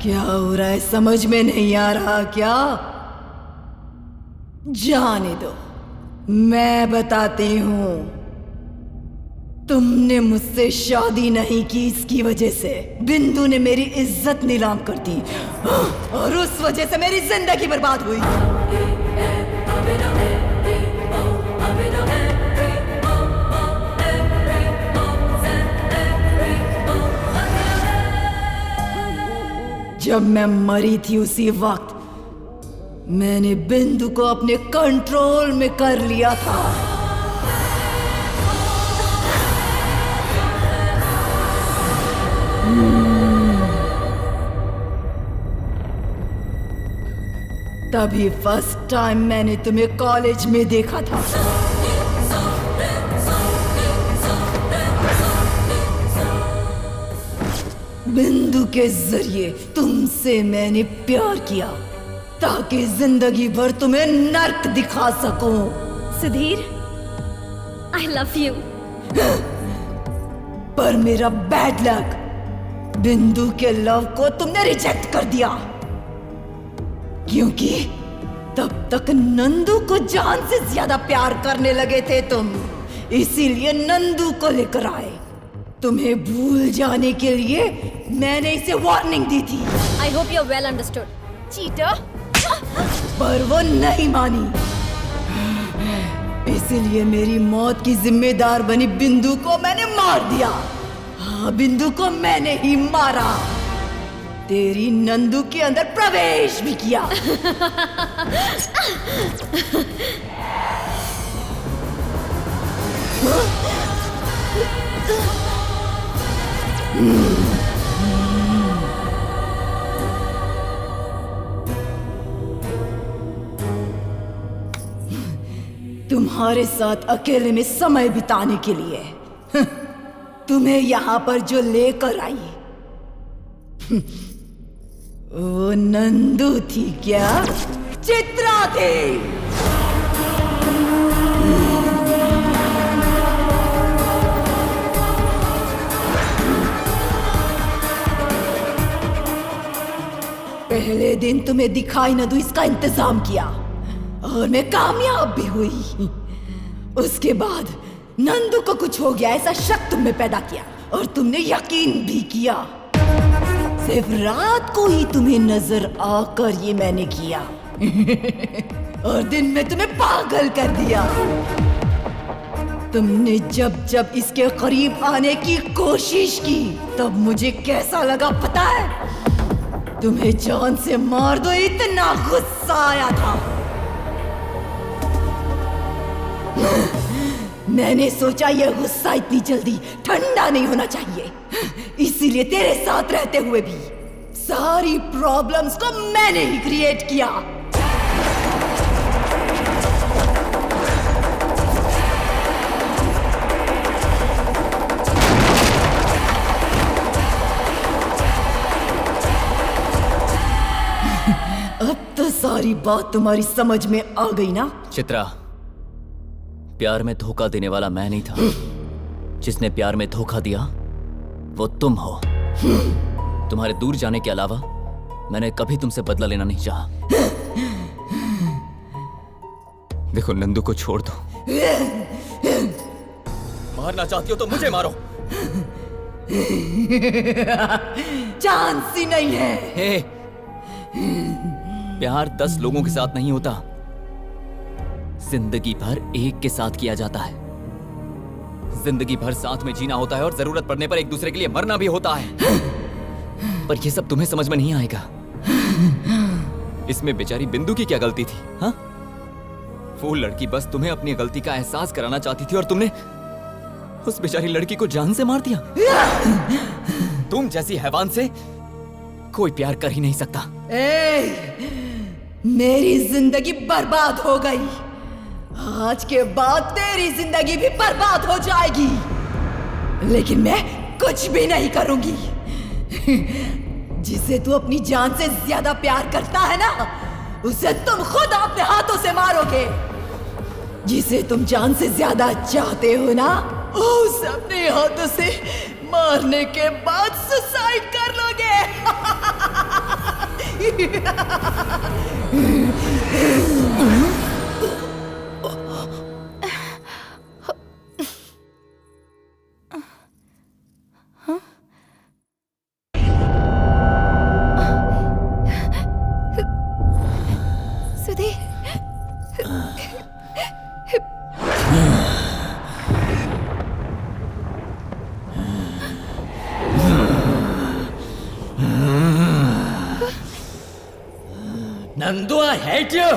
क्या हो रहा है समझ में नहीं आ रहा क्या? जाने दो, मैं बताती हूँ। तुमने मुझसे शादी नहीं की, इसकी वजह से बिंदु ने मेरी इज्जत नीलाम कर दी और उस वजह से मेरी जिंदगी बर्बाद हुई। जब मैं मरी थी उसी वक्त मैंने बिंदु को अपने कंट्रोल में कर लिया था। तभी फर्स्ट टाइम मैंने तुम्हें कॉलेज में देखा था। बिंदु के जरिए तुमसे मैंने प्यार किया ताकि जिंदगी भर तुम्हें नर्क दिखा सकूं। Sudhir, I love you। पर मेरा बैड लक, बिंदु के लव को तुमने रिजेक्ट कर दिया, क्योंकि तब तक नंदू को जान से ज्यादा प्यार करने लगे थे तुम, इसीलिए नंदू को लेकर आए। तुम्हें भूल जाने के लिए मैंने इसे वार्निंग दी थी। I hope you're well understood। Cheater, पर वो नहीं मानी, इसीलिए मेरी मौत की जिम्मेदार बनी बिंदु को मैंने मार दिया। हाँ, बिंदु को मैंने ही मारा, तेरी नंदू के अंदर प्रवेश भी किया। तुम्हारे साथ अकेले में समय बिताने के लिए तुम्हें यहाँ पर जो लेकर आई वो नंदू थी क्या? चित्रा थी। पहले दिन तुम्हें दिखाई न दूं इसका इंतजाम किया और मैं कामयाब भी हुई। उसके बाद नंदू को कुछ हो गया ऐसा शक तुम में पैदा किया और तुमने यकीन भी किया। सिर्फ रात को ही तुम्हें नजर आकर ये मैंने किया और दिन में तुम्हें पागल कर दिया। तुमने जब जब इसके करीब आने की कोशिश की तब मुझे कैसा लगा पता है? तुम्हें जान से मार दो इतना गुस्सा आया था। मैंने सोचा यह गुस्सा इतनी जल्दी ठंडा नहीं होना चाहिए, इसीलिए तेरे साथ रहते हुए भी सारी प्रॉब्लम्स को मैंने ही क्रिएट किया। अब तो सारी बात तुम्हारी समझ में आ गई ना? चित्रा, प्यार में धोखा देने वाला मैं नहीं था। जिसने प्यार में धोखा दिया वो तुम हो। तुम्हारे दूर जाने के अलावा मैंने कभी तुमसे बदला लेना नहीं चाहा। देखो, नंदू को छोड़ दो। मारना चाहती हो तो मुझे मारो। चांस ही नहीं है। हे, प्यार 10 लोगों के साथ नहीं होता, जिंदगी भर एक के साथ किया जाता है। जिंदगी भर साथ में जीना होता है और जरूरत पड़ने पर एक दूसरे के लिए मरना भी होता है। पर यह सब तुम्हें समझ में नहीं आएगा। इसमें बेचारी बिंदु की क्या गलती थी? हाँ, वो लड़की बस तुम्हें अपनी गलती का एहसास कराना चाहती थी और तुमने उस बेचारी लड़की को जान से मार दिया। तुम जैसी हैवान से कोई प्यार कर ही नहीं सकता। मेरी जिंदगी बर्बाद हो गई, आज के बाद तेरी जिंदगी भी बर्बाद हो जाएगी, लेकिन मैं कुछ भी नहीं करूंगी। जिसे तू अपनी जान से ज्यादा प्यार करता है ना, उसे तुम खुद अपने हाथों से मारोगे। जिसे तुम जान से ज्यादा चाहते हो ना, उसे अपने हाथों से मारने के बाद सुसाइड कर लोगे। Nandu, I hate you!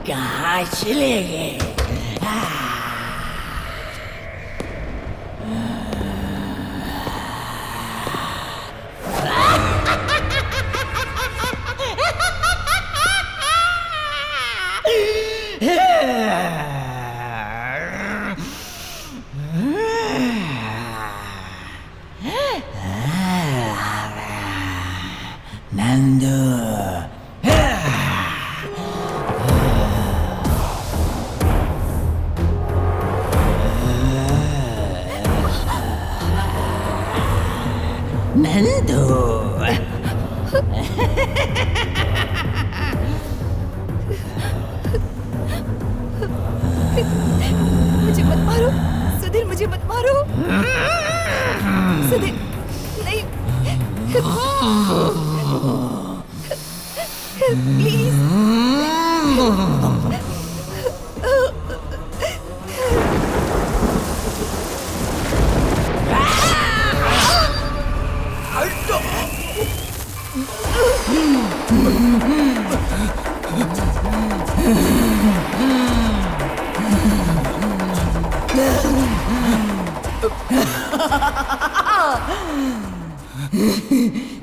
कहाँ चले गए? नंदू नंदू मुझे मत मारो सुधीर, मुझे मत मारो सुधीर, नहीं प्लीज।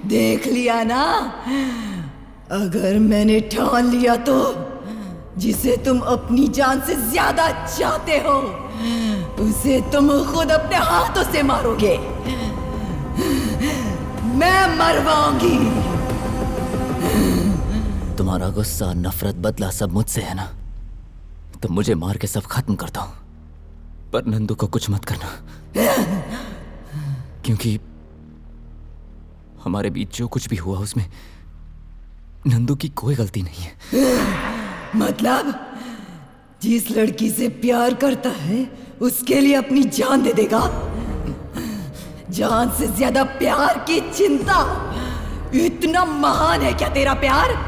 देख लिया ना, अगर मैंने ठान लिया तो जिसे तुम अपनी जान से ज्यादा चाहते हो उसे तुम खुद अपने हाथों से मारोगे। मैं मरवाऊंगी। तुम्हारा गुस्सा, नफरत, बदला सब मुझसे है ना, तो मुझे मार के सब खत्म करता हूं, पर नंदू को कुछ मत करना, क्योंकि हमारे बीच जो कुछ भी हुआ उसमें नंदू की कोई गलती नहीं है। मतलब जिस लड़की से प्यार करता है उसके लिए अपनी जान दे देगा? जान से ज्यादा प्यार की चिंता, इतना महान है क्या तेरा प्यार?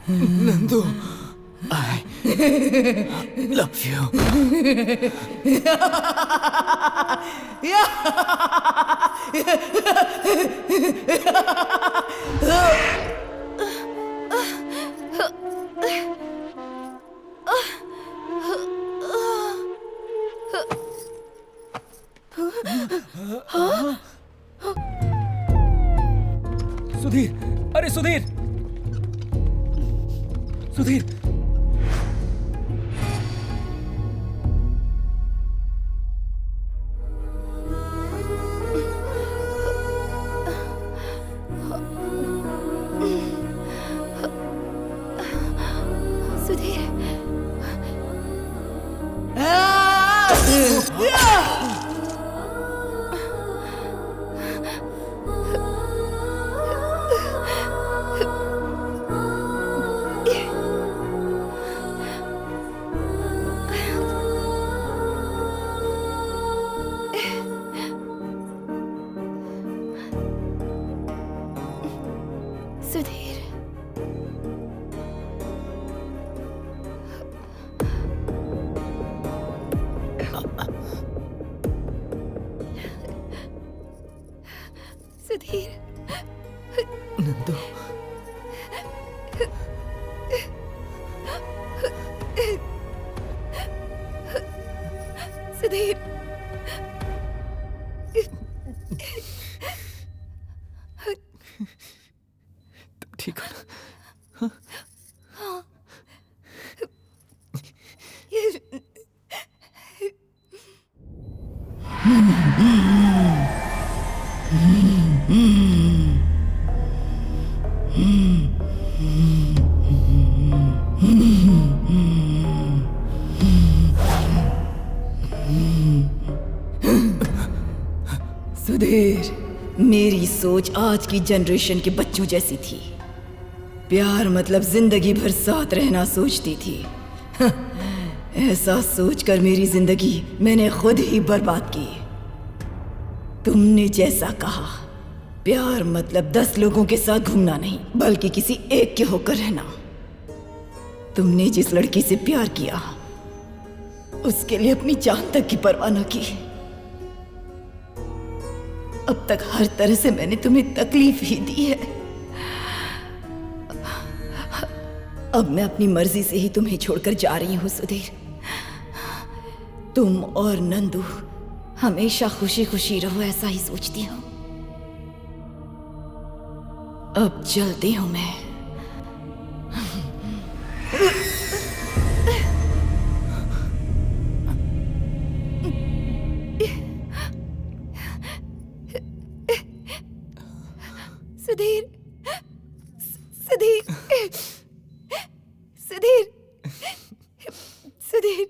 Nandu, I love you. Sudhir, अरे सुधीर, सुधीर। सुधीर। सुधीर। सुधीर। नंदू, सुधीर। तुम ठीक हो ना? हाँ। सुधीर, मेरी सोच आज की जनरेशन के बच्चों जैसी थी। प्यार मतलब जिंदगी भर साथ रहना सोचती थी। ऐसा सोचकर मेरी जिंदगी मैंने खुद ही बर्बाद की। तुमने जैसा कहा, प्यार मतलब 10 लोगों के साथ घूमना नहीं, बल्कि किसी एक के होकर रहना। तुमने जिस लड़की से प्यार किया, उसके लिए अपनी जान तक की परवाह न की। अब तक हर तरह से मैंने तुम्हें तकलीफ ही दी है। अब मैं अपनी मर्जी से ही तुम्हें छोड़कर जा रही हूं सुधीर। तुम और नंदू हमेशा खुशी खुशी रहो, ऐसा ही सोचती हूँ। अब चलती हूं मैं। सुधीर, सुधीर, सुधीर, सुधीर।